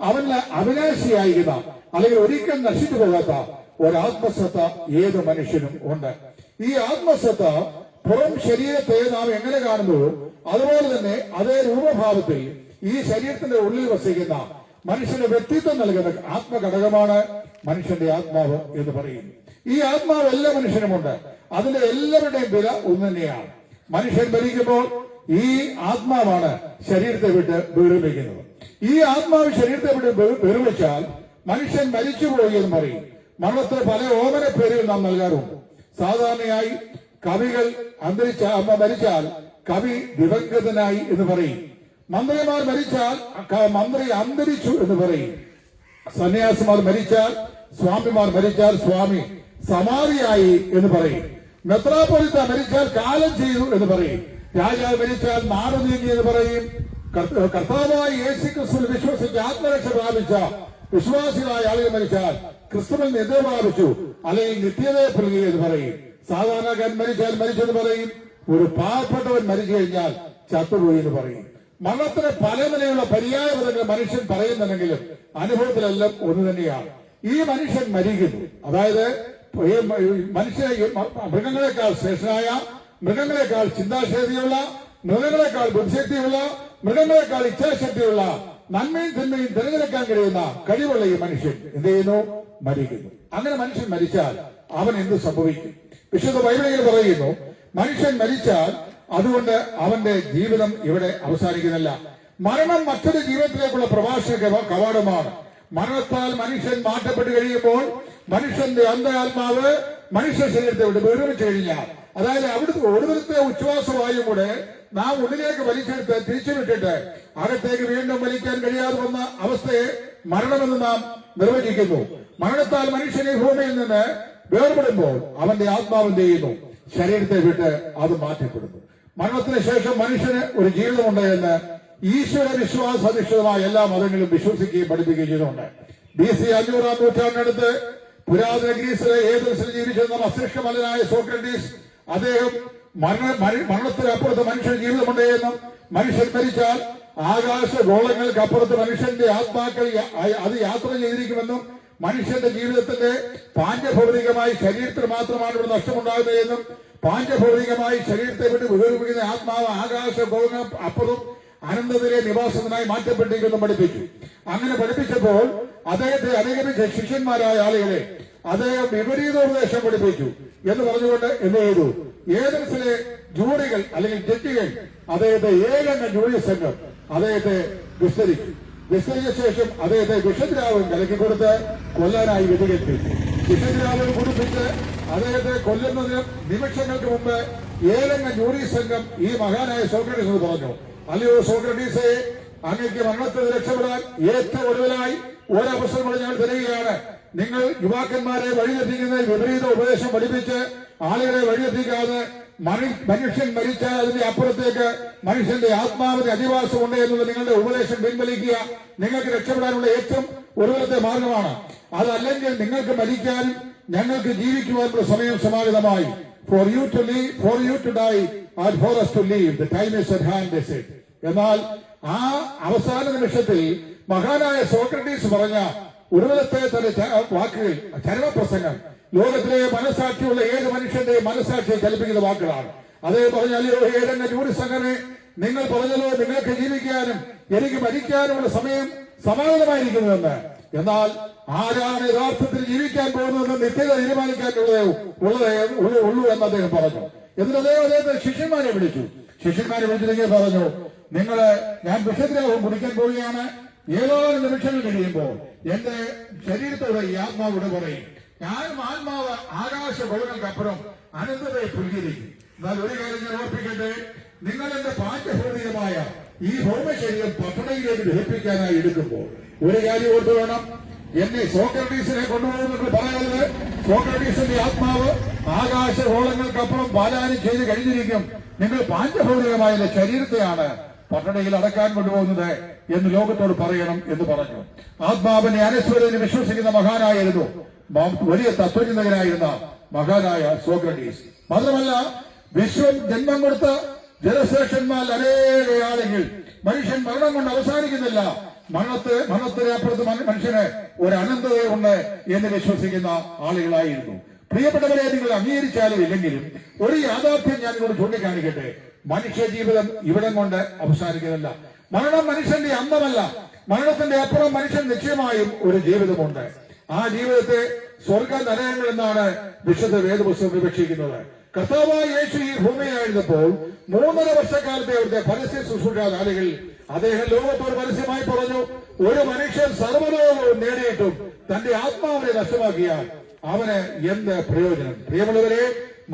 അവന് അവിനാശിയായിരുന്ന അല്ലെങ്കിൽ ഒരിക്കൽ നശിച്ചു പോകാത്ത ഒരാത്മസത്ത ഏത് മനുഷ്യനും ഉണ്ട്. ഈ ആത്മസത്ത പുറം ശരീരത്തെ നാം എങ്ങനെ കാണുന്നുവോ അതുപോലെ തന്നെ അതേ രൂപഭാവത്തിൽ ഈ ശരീരത്തിന്റെ ഉള്ളിൽ വസിക്കുന്ന മനുഷ്യന് വ്യക്തിത്വം നൽകുന്ന ആത്മഘടകമാണ് മനുഷ്യന്റെ ആത്മാവ് എന്ന് പറയുന്നു. ഈ ആത്മാവ് എല്ലാ മനുഷ്യനുമുണ്ട്. അതിന്റെ എല്ലാവരുടെയും വില ഒന്ന് തന്നെയാണ്. മനുഷ്യൻ മരിക്കുമ്പോൾ ഈ ആത്മാവാണ് ശരീരത്തെ വിട്ട് വേർപിരിക്കുന്നത്. ഈ ആത്മാവ് ശരീരത്തെ വിട്ട് വേർപിരിച്ചാൽ മനുഷ്യൻ മരിച്ചുപോയി എന്ന് പറയും. മരണത്തിന് പല ഓമന പേരുകൾ നാം നൽകാറുണ്ട്. സാധാരണയായി കവികൾ മരിച്ചാൽ കവി ദിവംഗതനായി എന്ന് പറയും. മന്ത്രിമാർ മരിച്ചാൽ മന്ത്രി അന്തരിച്ചു എന്ന് പറയും. സന്യാസിമാർ മരിച്ചാൽ, സ്വാമിമാർ മരിച്ചാൽ സ്വാമി സമാധിയായി എന്ന് പറയും. മെത്രാപ്പൊലിത്ത മരിച്ചാൽ കാലം ചെയ്തു എന്ന് പറയും. രാജാവ് മരിച്ചാൽ നാട് നീങ്ങി എന്ന് പറയും. കർത്താവായ യേശുക്രിസ്തുവിൽ വിശ്വസിച്ച് ആത്മരക്ഷ പ്രാപിച്ച വിശ്വാസികളായ ആളുകൾ മരിച്ചാൽ ക്രിസ്തുവിൽ നിദ്ര പ്രാപിച്ചു അല്ലെങ്കിൽ നിത്യതയെ പുലർത്തി എന്ന് പറയും. സാധാരണക്കാരൻ മരിച്ചാൽ മരിച്ചെന്ന് പറയും. ഒരു പാവപ്പെട്ടവൻ മരിച്ചു കഴിഞ്ഞാൽ ചത്തുപോയി എന്ന് പറയും. മരണത്തിന് പല നിലയുള്ള പര്യായ പദങ്ങൾ മനുഷ്യൻ പറയുന്നുണ്ടെങ്കിലും അനുഭവത്തിലെല്ലാം ഒന്ന് തന്നെയാണ്. ഈ മനുഷ്യൻ മരിക്കുന്നു. അതായത് മനുഷ്യനെ മൃഗങ്ങളെക്കാൾ ശ്രേഷ്ഠനായ, മൃഗങ്ങളെക്കാൾ ചിന്താശക്തിയുള്ള, മൃഗങ്ങളെക്കാൾ ബുദ്ധിശക്തിയുള്ള, മൃഗങ്ങളെക്കാൾ ഇച്ഛാശക്തിയുള്ള, നന്മയും തിന്മയും തിരഞ്ഞെടുക്കാൻ കഴിയുന്ന കഴിവുള്ള ഈ മനുഷ്യൻ എന്ത് ചെയ്യുന്നു? മരിക്കുന്നു. അങ്ങനെ മനുഷ്യൻ മരിച്ചാൽ അവൻ എന്ത് സംഭവിക്കും? വിശുദ്ധ ബൈബിളിൽ പറയുന്നു, മനുഷ്യൻ മരിച്ചാൽ അതുകൊണ്ട് അവന്റെ ജീവിതം ഇവിടെ അവസാനിക്കുന്നില്ല. മരണം മറ്റൊരു ജീവിതത്തിലേക്കുള്ള പ്രവാസ കവാടമാണ്. മരണത്താൽ മനുഷ്യൻ മാറ്റപ്പെട്ട് കഴിയുമ്പോൾ മനുഷ്യന്റെ അന്തരാത്മാവ് മനുഷ്യ ശരീരത്തെ വിട്ട് വേർപിരിച്ചു കഴിഞ്ഞാൽ, അതായത് അവിടുത്തെ ഒടുവിലത്തെ ഉച്ഛ്വാസവായും കൂടെ നാം ഉള്ളിലേക്ക് വലിച്ചെടുത്ത് തിരിച്ചുവിട്ടിട്ട് അകത്തേക്ക് വീണ്ടും വലിക്കാൻ കഴിയാതെ വന്ന അവസ്ഥയെ മരണമെന്ന് നാം നിർവചിക്കുന്നു. മരണത്താൽ മനുഷ്യൻ ഈ ഭൂമിയിൽ നിന്ന് വേർപെടുമ്പോൾ അവന്റെ ആത്മാവ് എന്ത് ചെയ്യുന്നു? ശരീരത്തെ വിട്ട് അത് മാറ്റപ്പെടുന്നു. മരണത്തിന് ശേഷം മനുഷ്യന് ഒരു ജീവിതമുണ്ട് എന്ന് ഈശ്വര വിശ്വാസാധിഷ്ഠിതമായ എല്ലാ മതങ്ങളും വിശ്വസിക്കുകയും പഠിപ്പിക്കുകയും ചെയ്തുകൊണ്ട് BC 500-ാം നൂറ്റാണ്ടിനടുത്ത് പുരാതന ഗ്രീസിലെ ഏതൻസിൽ ജീവിച്ചിരുന്ന മസ്തിഷ്കമലനായ സോക്രട്ടീസ് അദ്ദേഹം മരണത്തിനപ്പുറത്ത് മനുഷ്യന് ജീവിതമുണ്ട് എന്നും മനുഷ്യൻ മരിച്ചാൽ ആകാശ ഗോളങ്ങൾക്ക് അപ്പുറത്ത് മനുഷ്യന്റെ ആത്മാക്കൾ അത് യാത്ര ചെയ്തിരിക്കുമെന്നും മനുഷ്യന്റെ ജീവിതത്തിന്റെ പാഞ്ചഭൗതികമായി ശരീരത്തിന് മാത്രമാണ് ഇവിടെ നഷ്ടമുണ്ടാകുന്നതെന്നും പാഞ്ചഭൗതികമായി ശരീരത്തെ വിട്ട് വേർപിരിക്കുന്ന ആത്മാവ് ആകാശ ഗോളങ്ങൾ അപ്പുറം അനന്തതയിലെ നിവാസത്തിനായി മാറ്റപ്പെട്ടിരിക്കുന്നു പഠിപ്പിച്ചു. അങ്ങനെ പഠിപ്പിച്ചപ്പോൾ അദ്ദേഹത്തെ അനുഗമിച്ച ശിഷ്യന്മാരായ ആളുകളെ അദ്ദേഹം വിപരീതോപദേശം പഠിപ്പിച്ചു എന്ന് പറഞ്ഞുകൊണ്ട് എന്ത് ചെയ്തു? ഏതൻസിലെ ജൂറികൾ അല്ലെങ്കിൽ ജഡ്ജികൾ അദ്ദേഹത്തെ ഏകംഗ ജൂറി സംഘം അദ്ദേഹത്തെ വിസ്തരിച്ച ശേഷം അദ്ദേഹത്തെ വിഷദ്രാവം കലക്കി കൊടുത്ത് കൊല്ലാനായി വിധികൽപ്പിച്ചു. വിഷദ്രാവം കുടിപ്പിച്ച് അദ്ദേഹത്തെ കൊല്ലുന്നതിന് നിമിഷങ്ങൾക്ക് മുമ്പ് ഏകംഗ ജൂറി സംഘം ഈ മഹാനായ സോക്രട്ടീസ് പറഞ്ഞു, അല്ലയോ സോക്രട്ടീസെ, അങ്ങേക്ക് മരണത്തിൽ രക്ഷപ്പെടാൻ ഏറ്റവും ഒടുവിലായി ഒരവസരം കൂടെ ഞങ്ങൾ തരികയാണ്. നിങ്ങൾ യുവാക്കന്മാരെ വഴിതെറ്റിക്കുന്നതിൽ വിപരീത ഉപദേശം പഠിപ്പിച്ച് ആളുകളെ വഴിതെറ്റിക്കാതെ മനുഷ്യൻ മരിച്ചാൽ അതിന്റെ അപ്പുറത്തേക്ക് മനുഷ്യന്റെ ആത്മാവിന്റെ അധിവാസമുണ്ട് എന്നുള്ള നിങ്ങളുടെ ഉപദേശം പിൻവലിക്കുക നിങ്ങൾക്ക് രക്ഷപ്പെടാനുള്ള ഏറ്റവും ഒടുവിലത്തെ മാർഗമാണ്. അതല്ലെങ്കിൽ നിങ്ങൾക്ക് മരിക്കാനും ഞങ്ങൾക്ക് ജീവിക്കുവാനുള്ള സമയം സമാഗതമായി. For you to die and for us to live. The time is at hand, they said. എന്നാൽ ആ അവസാന നിമിഷത്തിൽ മഹാനായ സോക്രട്ടീസ് പറഞ്ഞ ഒടുവിലത്തെ തന്റെ വാക്കുകൾ, ചരമപ്രസംഗം, ലോകത്തിലെ മനസാക്ഷിയുള്ള ഏത് മനുഷ്യന്റെ മനസാക്ഷിയെ ചലിപ്പിക്കുന്ന വാക്കുകളാണ്. അദ്ദേഹം പറഞ്ഞാലോ, ഏതെങ്കിലും ജൂറി സംഘടന, നിങ്ങൾ പറഞ്ഞല്ലോ നിങ്ങൾക്ക് ജീവിക്കാനും എനിക്ക് മരിക്കാനുമുള്ള സമയം സമാഗതമായിരിക്കുന്നുവെന്ന്. എന്നാൽ ആരാണ് യഥാർത്ഥത്തിൽ ജീവിക്കാൻ പോകുന്നതെന്ന് നിത്യത തീരുമാനിക്കാനുള്ളൂ എന്ന് അദ്ദേഹം പറഞ്ഞു. എന്നിട്ട് അദ്ദേഹത്തെ ശിഷ്യന്മാരെ വിളിച്ചില്ലെങ്കിൽ പറഞ്ഞു, ഞാൻ വിഷദ്രാവം കുടിക്കാൻ പോവുകയാണ്. ഏതാനും നിമിഷങ്ങൾ കഴിയുമ്പോൾ എന്റെ ശരീരത്തോടെ ഈ ആത്മാവോട് പറയും, ഞാനും ആത്മാവ് ആകാശ ഗോളങ്ങൾക്കപ്പുറം അനന്തതയെ പുൽകിരിക്കും. എന്നാൽ ഒരു കാര്യം ഞാൻ ഓർപ്പിക്കട്ടെ, നിങ്ങൾ എന്റെ പാഠ്യഭൗതികമായ ഈ ഭൗമശരീരം പട്ടണയിലേക്ക് ദഹിപ്പിക്കാനായി എടുക്കുമ്പോൾ ഒരു കാര്യം ഓർത്തു വേണം, എന്നെ സോക്രട്ടീസിനെ കൊണ്ടുപോകുന്നത് പറയരുത്. സോക്രട്ടീസിന്റെ ആത്മാവ് ആകാശഗോളങ്ങൾക്കപ്പുറം പാലായനം ചെയ്ത് കഴിഞ്ഞിരിക്കും. നിങ്ങൾ പാഞ്ചഭൗതികമായ ശരീരത്തെയാണ് പട്ടണയിൽ അടക്കാൻ കൊണ്ടുപോകുന്നത് എന്ന് ലോകത്തോട് പറയണം എന്ന് പറഞ്ഞു. ആത്മാവിനെ അനശ്വരനെ വിശ്വസിക്കുന്ന മഹാനായിരുന്നു, വലിയ തത്വചിന്തകനായിരുന്ന മഹാനായ സോക്രട്ടീസ്. മാത്രമല്ല, വിശ്വം ജന്മം കൊടുത്ത ജനശ്രേഷ്ഠന്മാർ അനേകയാണെങ്കിൽ മനുഷ്യൻ മരണം കൊണ്ട് അവസാനിക്കുന്നില്ല. മരണത്തിന് അപ്പുറത്ത് മനുഷ്യന് ഒരു അനന്തതയുണ്ട് എന്ന് വിശ്വസിക്കുന്ന ആളുകളായിരുന്നു. പ്രിയപ്പെട്ടവരെ, നിങ്ങൾ അംഗീകരിച്ചാലും ഇല്ലെങ്കിലും ഒരു യാഥാർത്ഥ്യം ഞാൻ ഇവിടെ ചൂണ്ടിക്കാണിക്കട്ടെ. മനുഷ്യ ജീവിതം ഇവിടം കൊണ്ട് അവസാനിക്കുന്നില്ല. മരണം മനുഷ്യന്റെ അന്തമല്ല. മരണത്തിന്റെ അപ്പുറം മനുഷ്യൻ നിശ്ചയമായും ഒരു ജീവിതമുണ്ട്. ആ ജീവിതത്തെ സ്വർഗ നരകങ്ങൾ എന്നാണ് വിശുദ്ധ വേദപുസ്തകം വിവക്ഷിക്കുന്നത്. കർത്താവായ യേശു ഈ ഭൂമിയിലായിരുന്നപ്പോൾ 3.5 വർഷക്കാലത്തെ അവിടുത്തെ പരസ്യ ശുശ്രൂഷാനാളികൾ അദ്ദേഹം ലോകത്തോട് പരസ്യമായി പറഞ്ഞു, ഒരു മനുഷ്യൻ സർവ്വലോകവും നേടിയിട്ടും തന്റെ ആത്മാവിനെ നഷ്ടമാക്കിയാൽ അവന് എന്ത് പ്രയോജനം? പ്രിയമുള്ളവരെ,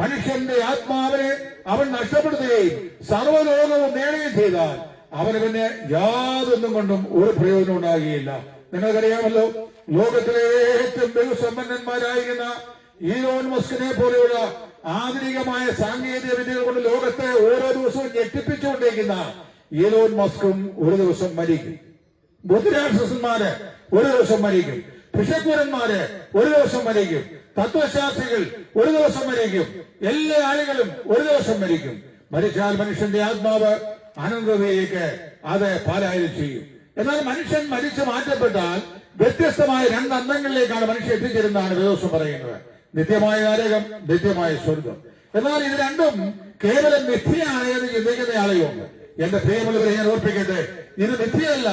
മനുഷ്യന്റെ ആത്മാവിനെ അവൻ നഷ്ടപ്പെടുത്തുകയും സർവ്വലോകവും നേടുകയും ചെയ്താൽ അവന് പിന്നെ യാതൊന്നും കൊണ്ടും ഒരു പ്രയോജനം ഉണ്ടാകുകയില്ല. നിങ്ങൾക്കറിയാമല്ലോ, ലോകത്തിലെ ഏറ്റവും ബഹുസമ്പന്നന്മാരായിരുന്ന ഈലോൺ മസ്കിനെ പോലെയുള്ള ആധുനികമായ സാങ്കേതിക വിദ്യകൾ കൊണ്ട് ലോകത്തെ ഓരോ ദിവസവും ഞെട്ടിപ്പിച്ചുകൊണ്ടിരിക്കുന്ന ഈലോൺ മസ്കും ഒരു ദിവസം മരിക്കും. ബുദ്ധിരാക്ഷസന്മാര് ഒരു ദിവസം മരിക്കും. ഭിഷഗ്വരന്മാര് ഒരു ദിവസം മരിക്കും. തത്വശാസ്ത്രികൾ ഒരു ദിവസം മരിക്കും. എല്ലാ ആളുകളും ഒരു ദിവസം മരിക്കും. മരിച്ചാൽ മനുഷ്യന്റെ ആത്മാവ് അനന്തതയിലേക്ക് അത് പാലായനം ചെയ്യും. എന്നാൽ മനുഷ്യൻ മരിച്ചു മാറ്റപ്പെട്ടാൽ വ്യത്യസ്തമായ 2 അന്തങ്ങളിലേക്കാണ് മനുഷ്യൻ എത്തിച്ചേരുന്നതാണ് വേദോസം പറയുന്നത്. നിത്യമായ നരകം, നിത്യമായ സ്വർഗം. എന്നാൽ ഇത് രണ്ടും കേവലം മിഥ്യയാണ് എന്ന് ചിന്തിക്കുന്ന ആളുകളുണ്ട്. എന്റെ പ്രിയമുള്ളവരെ, ഞാൻ ഓർപ്പിക്കട്ടെ, ഇത് മിഥ്യയല്ല,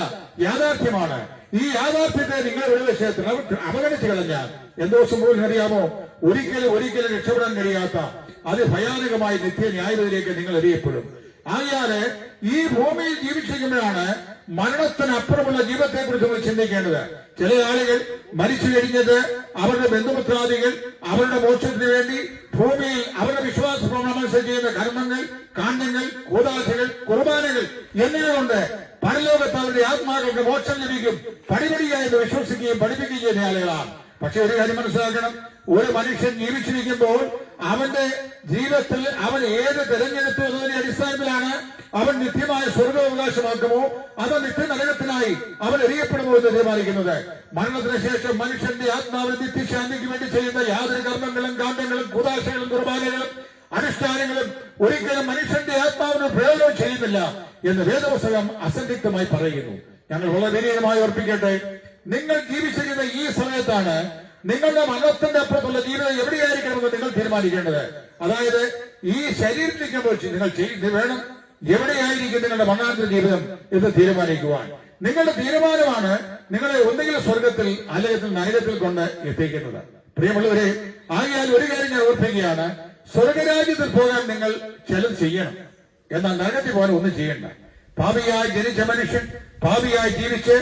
യാഥാർത്ഥ്യമാണ്. ഈ യാഥാർത്ഥ്യത്തെ നിങ്ങൾ ഒരു വിഷയത്തിൽ അവഗണിച്ചു കളഞ്ഞാൽ എന്തോ സംഭവം അറിയാമോ? ഒരിക്കലും രക്ഷപ്പെടാൻ കഴിയാത്ത അതിഭയാനകമായ നിത്യന്യായത്തിലേക്ക് നിങ്ങൾ എറിയപ്പെടും. ആയാല് ഈ ഭൂമിയിൽ ജീവിച്ചിരിക്കുമ്പോഴാണ് മരണത്തിനപ്പുറമുള്ള ജീവിതത്തെ കുറിച്ച് നമ്മൾ ചിന്തിക്കേണ്ടത്. ചില ആളുകൾ മരിച്ചു കഴിഞ്ഞത് അവരുടെ ബന്ധുമിത്രാദികൾ അവരുടെ മോക്ഷത്തിന് വേണ്ടി ഭൂമിയിൽ അവരുടെ വിശ്വാസ പ്രമാണമനുസരിച്ച് ചെയ്യുന്ന കർമ്മങ്ങൾ, കാണ്ഡങ്ങൾ, കൂതാശകൾ, കുർബാനകൾ എന്നിവയുണ്ട് പരലോകത്ത് അവരുടെ ആത്മാക്കൾക്ക് മോക്ഷം ലഭിക്കും പടിപടിയായി വിശ്വസിക്കുകയും പഠിപ്പിക്കുകയും ചെയ്യുന്ന ആളുകളാണ്. പക്ഷെ ഒരു കാര്യം മനസ്സിലാക്കണം, ഒരു മനുഷ്യൻ ജീവിച്ചിരിക്കുമ്പോൾ അവന്റെ ജീവിതത്തിൽ അവൻ ഏത് തെരഞ്ഞെടുത്തു എന്നതിന്റെ അടിസ്ഥാനത്തിലാണ് അവൻ നിത്യമായ സ്വർഗാവകാശമാക്കുമോ അതോ നിത്യനരകത്തിനായി അവൻ എറിയപ്പെടുമോ എന്ന് തീരുമാനിക്കുന്നത്. മരണത്തിന് ശേഷം മനുഷ്യന്റെ ആത്മാവിന് നിത്യശാന്തിക്ക് വേണ്ടി ചെയ്യുന്ന യാതൊരു കർമ്മങ്ങളും, കാണ്ഡങ്ങളും, കൂതാശകളും, കുർബാനകളും, അനുഷ്ഠാനങ്ങളും ഒരിക്കലും മനുഷ്യന്റെ ആത്മാവിന് പ്രയോജനം ചെയ്യുന്നില്ല എന്ന് വേദപുസ്തകം അസന്ധിഗ്ധമായി പറയുന്നു. ഞങ്ങൾ വളരെ വിനീതമായി ഓർപ്പിക്കട്ടെ, നിങ്ങൾ ജീവിച്ചിരുന്ന ഈ സമയത്താണ് നിങ്ങളുടെ മരണത്തിന്റെ അപ്പുറത്തുള്ള ജീവിതം എവിടെയായിരിക്കണമെന്ന് നിങ്ങൾ തീരുമാനിക്കേണ്ടത്. അതായത് ഈ ശരീരത്തിലേക്ക് നിങ്ങൾ വേണം എവിടെയായിരിക്കും നിങ്ങളുടെ മരണാന്തര ജീവിതം എന്ന് തീരുമാനിക്കുവാൻ. നിങ്ങളുടെ തീരുമാനമാണ് നിങ്ങളെ ഒന്നുകിൽ സ്വർഗത്തിൽ അല്ലെങ്കിൽ നരകത്തിൽ കൊണ്ട് എത്തിക്കുന്നത്. പ്രിയമുള്ളവരെ, ആകയാൽ ഒരു കാര്യം ഞാൻ ഓർപ്പിക്കുകയാണ്, സ്വർഗരാജ്യത്തിൽ പോകാൻ നിങ്ങൾ ചിലത് ചെയ്യണം, എന്നാൽ നരകത്തിൽ പോകാൻ ഒന്നും ചെയ്യണ്ട. പാപിയായി ജനിച്ച മനുഷ്യൻ പാപിയായി ജീവിച്ച്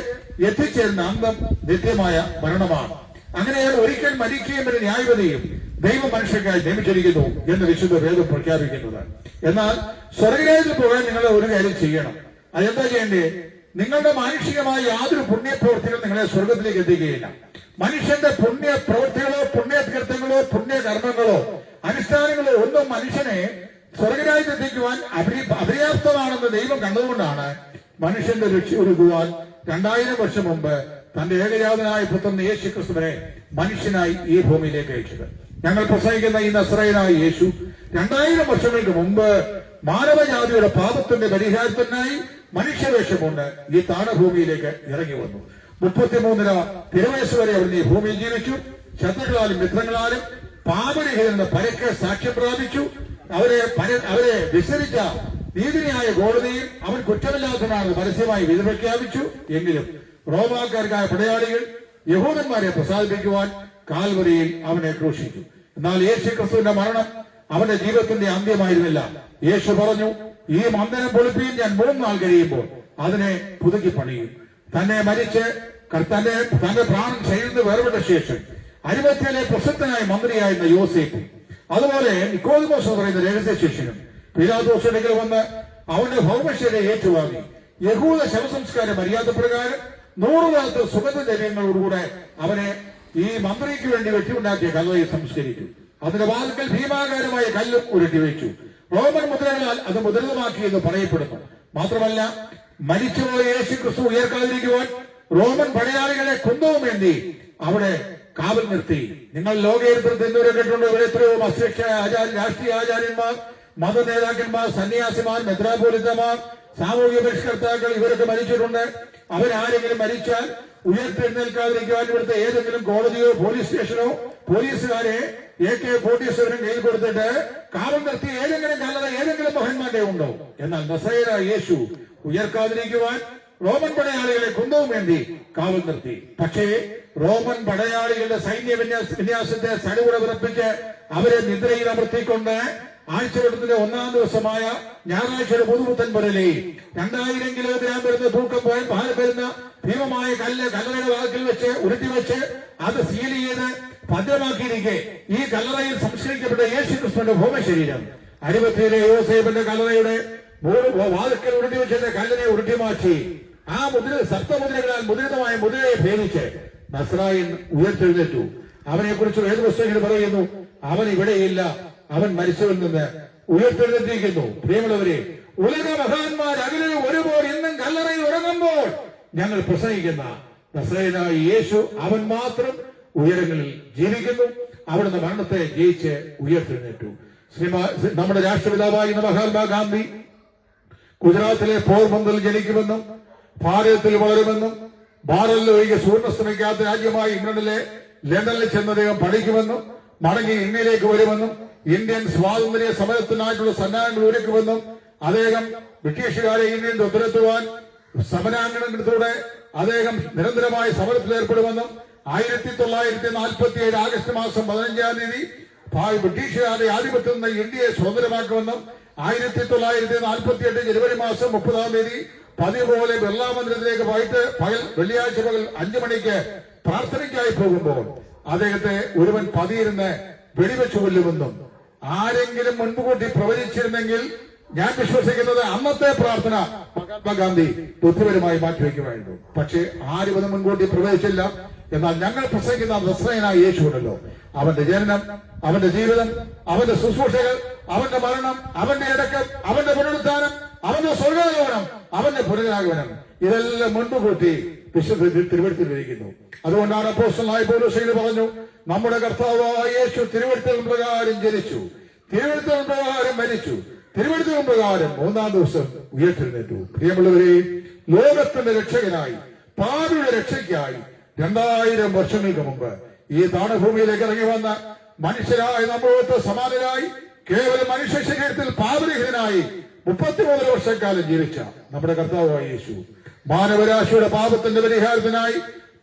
എത്തിച്ചേരുന്ന അന്തം നിത്യമായ മരണമാണ്. അങ്ങനെയാണ് ഒരിക്കൽ മരിക്കുകയും ഒരു ന്യായവതിയും ദൈവം മനുഷ്യർക്കായി നിയമിച്ചിരിക്കുന്നു എന്ന് വിശുദ്ധ വേദം പ്രഖ്യാപിക്കുന്നത്. എന്നാൽ സ്വർഗരാജ്യത്തിൽ പോകാൻ നിങ്ങൾ ഒരു കാര്യം ചെയ്യണം. അതെന്താ ചെയ്യേണ്ടേ? നിങ്ങളുടെ മാനുഷികമായ യാതൊരു പുണ്യപ്രവൃത്തികളും നിങ്ങളെ സ്വർഗത്തിലേക്ക് എത്തിക്കുകയില്ല. മനുഷ്യന്റെ പുണ്യ പ്രവൃത്തികളോ പുണ്യകൃത്യങ്ങളോ പുണ്യകർമ്മങ്ങളോ അനുഷ്ഠാനങ്ങളോ ഒന്നും മനുഷ്യനെ സ്വർഗരാജ്യത്തിൽ എത്തിക്കുവാൻ അപര്യാപ്തമാണെന്ന് ദൈവം കണ്ടതുകൊണ്ടാണ് മനുഷ്യന്റെ രക്ഷ ഒരുക്കുവാൻ 2000 വർഷം മുമ്പ് തന്റെ ഏകജാതനായ പുത്രൻ യേശു ക്രിസ്തുവിനെ മനുഷ്യനായി ഈ ഭൂമിയിലേക്ക് അയച്ചത്. ഞങ്ങൾ പ്രസംഗിക്കുന്ന ഈ നസ്രായനായ യേശു 2000 വർഷങ്ങൾക്ക് മുമ്പ് മാനവജാതിയുടെ പാപത്തിന്റെ പരിഹാരത്തിനായി മനുഷ്യവേഷമുണ്ട് ഈ താണഭൂമിയിലേക്ക് ഇറങ്ങി വന്നു. 33 തിരുവയസ് വരെ അവിടുന്ന് ഈ ഭൂമിയിൽ ജീവിച്ചു. ശത്രുക്കളാലും മിത്രങ്ങളാലും പാപരഹിതന്റെ പരക്കെ സാക്ഷ്യം പ്രാപിച്ചു. അവരെ വിസ്തരിച്ച നീതിന്യായ കോടതിയിൽ അവൻ കുറ്റമില്ലാത്തവനാണ് പരസ്യമായി വിധി പ്രഖ്യാപിച്ചു. എങ്കിലും റോമാക്കാർക്കായ പടയാളികൾ യഹൂദന്മാരെ പ്രസാദിപ്പിക്കുവാൻ കാൽവരിയിൽ അവനെ ക്രൂശിച്ചു. എന്നാൽ യേശു ക്രിസ്തുവിന്റെ മരണം അവന്റെ ജീവിതത്തിന്റെ അന്ത്യമായിരുന്നില്ല. യേശു പറഞ്ഞു, ഈ മന്ദിരം പൊളിപ്പിയിൽ ഞാൻ 3 നാൾ കഴിയുമ്പോൾ അതിനെ പുതുക്കി പണിയും. തന്നെ മരിച്ച് തന്റെ പ്രാണൻ ചെയ്ത് വേർപെട്ട ശേഷം അരിമത്യയിലെ പ്രസിദ്ധനായ മന്ത്രിയായിരുന്ന യോസേഫ്, അതുപോലെ നിക്കോദിമോസ് എന്ന് പറയുന്ന രഹസ്യ ശിഷ്യനും പീലാത്തോസിന്റെ അടുക്കൽ വന്ന് അവന്റെ ഭൗമശരീരം ഏറ്റുവാങ്ങി യഹൂദ ശവസംസ്കാര മര്യാദ പ്രകാരം 100 കാലത്ത് സുഗന്ധദ്രവ്യങ്ങളോടുകൂടെ അവനെ ഈ മന്ത്രിക്ക് വേണ്ടി വെട്ടിയുണ്ടാക്കിയ കല്ലറയിൽ സംസ്കരിച്ചു. അതിന്റെ വാതിൽക്കൽ ഭീമാകാരമായ കല്ലും ഉരുട്ടിവെച്ചു. റോമൻ മുദ്രകളാൽ അത് മുദ്രിതമാക്കിയെന്ന് പറയപ്പെടുന്നു. മാത്രമല്ല, മരിച്ചുപോയ യേശു ക്രിസ്തു ഉയർക്കാതിരിക്കുവാൻ റോമൻ പടയാളികളെ കുന്തവും വേണ്ടി അവിടെ കാവൽ നിർത്തി. നിങ്ങൾ ലോകചരിത്രത്തിൽ എന്തോരം കേട്ടിട്ടുണ്ട്. ഇവിടെ എത്രയോ രാഷ്ട്രീയ ആചാര്യന്മാർ, മത നേതാക്കന്മാർ, സന്യാസിമാർ, മെത്രാപോലിത്തമാർ, സാമൂഹ്യ പരിഷ്കർത്താക്കൾ ഇവരൊക്കെ മരിച്ചിട്ടുണ്ട്. അവരാരെങ്കിലും മരിച്ചാൽ ഉയർത്തെഴുന്നേൽക്കാതിരിക്കുവാൻ ഇവിടുത്തെ ഏതെങ്കിലും കോടതിയോ പോലീസ് സ്റ്റേഷനോ പോലീസുകാരെ AK-47 കയ്യിൽ കൊടുത്തിട്ട് കാവൽ നിർത്തി ഏതെങ്കിലും കല്ലറ ഏതെങ്കിലും മഹന്മാരുടെ ഉണ്ടോ? എന്നാൽ നസറേയനായ യേശു ഉയർക്കാതിരിക്കുവാൻ റോമൻ പടയാളികളെ കുന്തവും വേണ്ടി കാവൽ നിർത്തി. പക്ഷേ റോമൻ പടയാളികളുടെ സൈന്യ വിന്യാസത്തെ സടികൂടെ വിറപ്പിച്ച് അവരെ നിദ്രയിൽ അമർത്തിക്കൊണ്ട് ആഴ്ചവട്ടത്തിന്റെ 1-ാം ദിവസമായ ഞായറാഴ്ചയുടെ പുതുപുത്തൻ പുരലി 2000 കിലോഗ്രാം വരുന്ന തൂക്കം വരുന്ന ഭീമമായ കല്ലറയുടെ വാക്കിൽ വെച്ച് ഉരുട്ടിവെച്ച് അത് സീൽ ചെയ്ത് ഭദ്രമാക്കിയിരിക്കെ ഈ കല്ലറയിൽ സംസ്കരിക്കപ്പെട്ട യേശു ക്രിസ്തുവിന്റെ ഭൗമശരീരം അരിമത്യയിലെ യോസേഫിന്റെ കല്ലറയുടെ വാതിൽക്കൽ ഉരുട്ടി വെച്ചിട്ട് കല്ലിനെ ഉരുട്ടി മാറ്റി ആ സപ്തമുദ്രകളാൽ മുദ്രിതമായ മുദ്രയെ ഭേദിച്ച് നസ്രായൻ ഉയർത്തെഴുന്നേറ്റു. അവനെ കുറിച്ച് വേദപുസ്തകങ്ങൾ പറയുന്നു, അവൻ ഇവിടെയില്ല, അവൻ മരിച്ചവരിൽ നിന്ന് ഉയർത്തെഴുന്നേറ്റിരിക്കുന്നു. പ്രിയമുള്ളവരെ, ഉലക മഹാന്മാർ അകലിൽ ഒരുപോലെ ഇന്നും കല്ലറയിൽ ഉറങ്ങുമ്പോൾ ഞങ്ങൾ പ്രസംഗിക്കുന്ന നസ്രായനായ യേശു അവൻ മാത്രം ഉയരങ്ങളിൽ ജീവിക്കുന്നു. അവിടുന്ന് മരണത്തെ ജയിച്ച് ഉയർത്തെഴുന്നേറ്റു. നമ്മുടെ രാഷ്ട്രപിതാവായിരുന്ന മഹാത്മാഗാന്ധി ഗുജറാത്തിലെ പോർബന്തറിൽ ജനിക്കുമെന്നും ഭാരതത്തിൽ വളരുമെന്നും ഭാരതത്തിൽ ഒഴികെ സൂര്യനസ്തമിക്കാത്ത രാജ്യമായ ഇംഗ്ലണ്ടിലെ ലണ്ടനിൽ ചെന്ന് അദ്ദേഹം പഠിക്കുമെന്നും മടങ്ങി ഇന്ത്യയിലേക്ക് വരുമെന്നും ഇന്ത്യൻ സ്വാതന്ത്ര്യ സമരത്തിനായിട്ടുള്ള സന്നാഹങ്ങൾ ഒരുക്കുമെന്നും അദ്ദേഹം ബ്രിട്ടീഷുകാരെ ഇന്ത്യയിൽ തുരത്തുവാൻ സമരാംഗണത്തിലൂടെ അദ്ദേഹം നിരന്തരമായ സമരത്തിൽ ഏർപ്പെടുമെന്നും 1947 ആഗസ്റ്റ് മാസം 15-ാം തീയതി ബ്രിട്ടീഷുകാരുടെ ആധിപത്യത്തിൽ നിന്ന് ഇന്ത്യയെ സ്വതന്ത്രമാക്കുമെന്നും 1948 ജനുവരി മാസം 30-ാം തീയതി പതിവ് പോലെ ബിർളാ മന്ദിരത്തിലേക്ക് വെള്ളിയാഴ്ച പകൽ 5 മണിക്ക് പ്രാർത്ഥനയ്ക്കായി പോകുമ്പോൾ അദ്ദേഹത്തെ ഒരുവൻ പതിയിരുന്ന് വെടിവെച്ചു കൊല്ലുമെന്നും ആരെങ്കിലും മുൻകൂട്ടി പ്രവചിച്ചിരുന്നെങ്കിൽ ഞാൻ വിശ്വസിക്കുന്നത് അന്നത്തെ പ്രാർത്ഥന മഹാത്മാഗാന്ധി ബുദ്ധിപരമായി മാറ്റിവെക്കുമായിരുന്നു. പക്ഷേ ആരും അത് മുൻകൂട്ടി പ്രവചിച്ചില്ല. എന്നാൽ ഞങ്ങൾ പ്രസംഗിക്കുന്ന നസ്രായനായ യേശുവല്ലോ, അവന്റെ ജനനം, അവന്റെ ജീവിതം, അവന്റെ ശുശ്രൂഷകൾ, അവന്റെ മരണം, അവന്റെ അടക്കം, അവന്റെ പുനരുത്ഥാനം, അവന്റെ സ്വർഗാരോഹണം, അവന്റെ പുനരാഗമനം, ഇതെല്ലാം മുൻകൂട്ടി വിശുദ്ധ തിരുവെടുത്തിരിക്കുന്നു. അതുകൊണ്ടാണ് അപ്പോസ്തലനായ പൗലോസ് പറഞ്ഞു, നമ്മുടെ കർത്താവായ യേശു തിരുവെടുത്തൽ പ്രകാരം ജനിച്ചു, തിരുവെടുത്തൽ പ്രകാരം മരിച്ചു, തിരുവെടുത്തൽ പ്രകാരം 3-ാം ദിവസം ഉയർത്തെഴുന്നേറ്റു. പ്രിയമുള്ളവരെ, ലോകത്തിന്റെ രക്ഷകനായി, പാപിയുടെ രക്ഷയ്ക്കായി 2000 വർഷങ്ങൾക്ക് മുമ്പ് ഈ താണഭൂമിയിലേക്ക് ഇറങ്ങി വന്ന മനുഷ്യരായ നമ്മളോട്ട് സമാനരായി കേവലം മനുഷ്യ ശരീരത്തിൽ പാപരഹിതനായി 33 വർഷക്കാലം ജീവിച്ച നമ്മുടെ കർത്താവായ യേശു മാനവരാശിയുടെ പാപത്തിന്റെ പരിഹാരത്തിനായി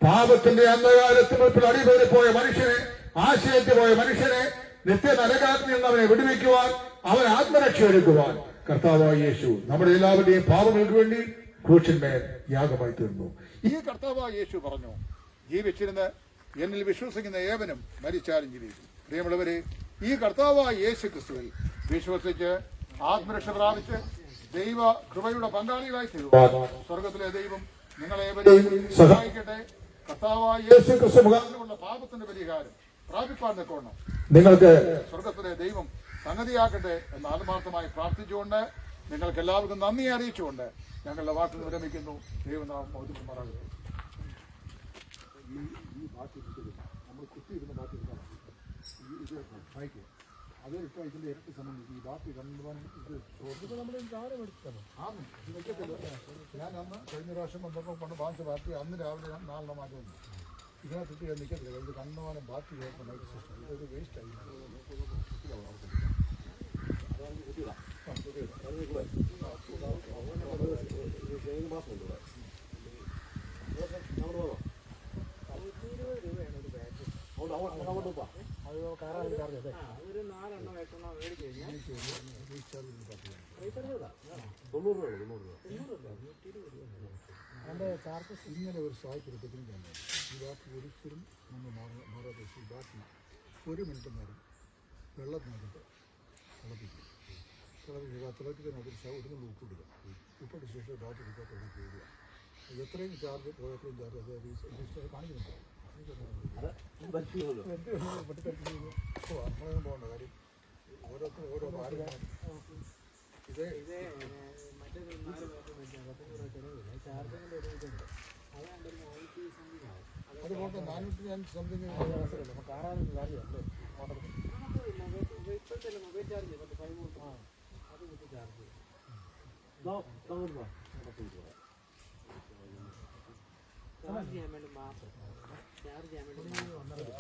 പാപത്തിന്റെ അന്ധകാരത്തിൽ അടിപൊളിപ്പോയ മനുഷ്യനെ, ആശയത്തിൽ പോയ മനുഷ്യനെ നിത്യ നരകാത്തിൽ നിന്ന് അവനെ വിടുവിക്കുവാൻ, അവൻ ആത്മരക്ഷ എടുക്കുവാൻ കർത്താവായ യേശു നമ്മുടെ എല്ലാവരുടെയും പാപങ്ങൾക്ക് വേണ്ടി ക്രൂശിന്മേൽ യാഗമായി തീർന്നു. ഈ കർത്താവായ യേശു പറഞ്ഞു, ജീവിച്ചിരുന്ന് എന്നിൽ വിശ്വസിക്കുന്ന ഏവനും മരിച്ചാലും ജീവിക്കും. പ്രിയമുള്ളവരെ, ഈ കർത്താവായ യേശു ക്രിസ്തുവിൽ വിശ്വസിച്ച് ആത്മരക്ഷ പ്രാപിച്ച് ദൈവ കൃപയുടെ പങ്കാളികളായി തീരുവാൻ സ്വർഗത്തിലെ ദൈവം നിങ്ങളേവരെയും സഹായിക്കട്ടെ. കർത്താവായ യേശു ക്രിസ്തു മുഖാന്തരമുള്ള പാപത്തിന്റെ പരിഹാരം പ്രാപിപ്പാൻ നിൽക്കണം നിങ്ങൾക്ക് സ്വർഗത്തിലെ ദൈവം സംഗതിയാക്കട്ടെ എന്ന് ആത്മാർത്ഥമായി പ്രാർത്ഥിച്ചുകൊണ്ട് നിങ്ങൾക്ക് എല്ലാവർക്കും നന്ദി അറിയിച്ചുകൊണ്ട് ഞങ്ങളുടെ വാക്കിൽ വിരമിക്കുന്നു. ദൈവനാമം മഹത്വപ്പെടുമാറാകട്ടെ. നമ്മൾ കുത്തിയിരുന്ന ബാക്കി ഇത് വായിക്കും. അത് ഇപ്പോൾ ഇതിന്റെ ഇരട്ടി സംബന്ധിച്ച് ഈ ബാക്കി കണ്ടുപോകാൻ ഇത് നമ്മൾ ഞാൻ അന്ന് കഴിഞ്ഞ പ്രാവശ്യം വന്നപ്പോൾ കൊണ്ട് വാങ്ങിച്ച ബാക്കി അന്ന് രാവിലെ 4 മാറ്റം ഇതിനകത്ത് നിൽക്കത്തില്ല. ഇത് കണ്ടുപോകാനും ബാക്കി ലൈറ്റ് സിസ്റ്റം ഇതൊരു വേസ്റ്റായി. ഇങ്ങനെ ഒരു സാഹചര്യത്തിലും തന്നെ ഈ ബാക്കി ഒരിക്കലും നമ്മൾ മാറാതെ ഈ ബാക്കി 1 മിനിറ്റ് നേരം വെള്ളത്തിനകത്ത് തിളപ്പിക്കും. തിളപ്പിക്കുന്നതിനകത്ത് ഒരു ഉപ്പിടുക. ഉപ്പിട്ട ശേഷം ബാക്കി എടുക്കാത്ത ഇടുക. എത്രയും ചാർജ് പോയത്രയും ചാർജ് അത് കാണിക്കുന്നുണ്ടോ? നമ്മളൊന്നും പോകേണ്ട കാര്യം ഓരോരുത്തരും ഓരോ കാര്യമാണ്. ഇത് അതുപോലെ 400 സംതിങ് കാണാനൊന്നും കാര്യമല്ലേ മൊബൈൽ ചാർജ് 13 അത് ചാർജ് ചാർജ് ചെയ്യാൻ വേണ്ടി മാത്രം ചാർജ് ചെയ്യാൻ വേണ്ടി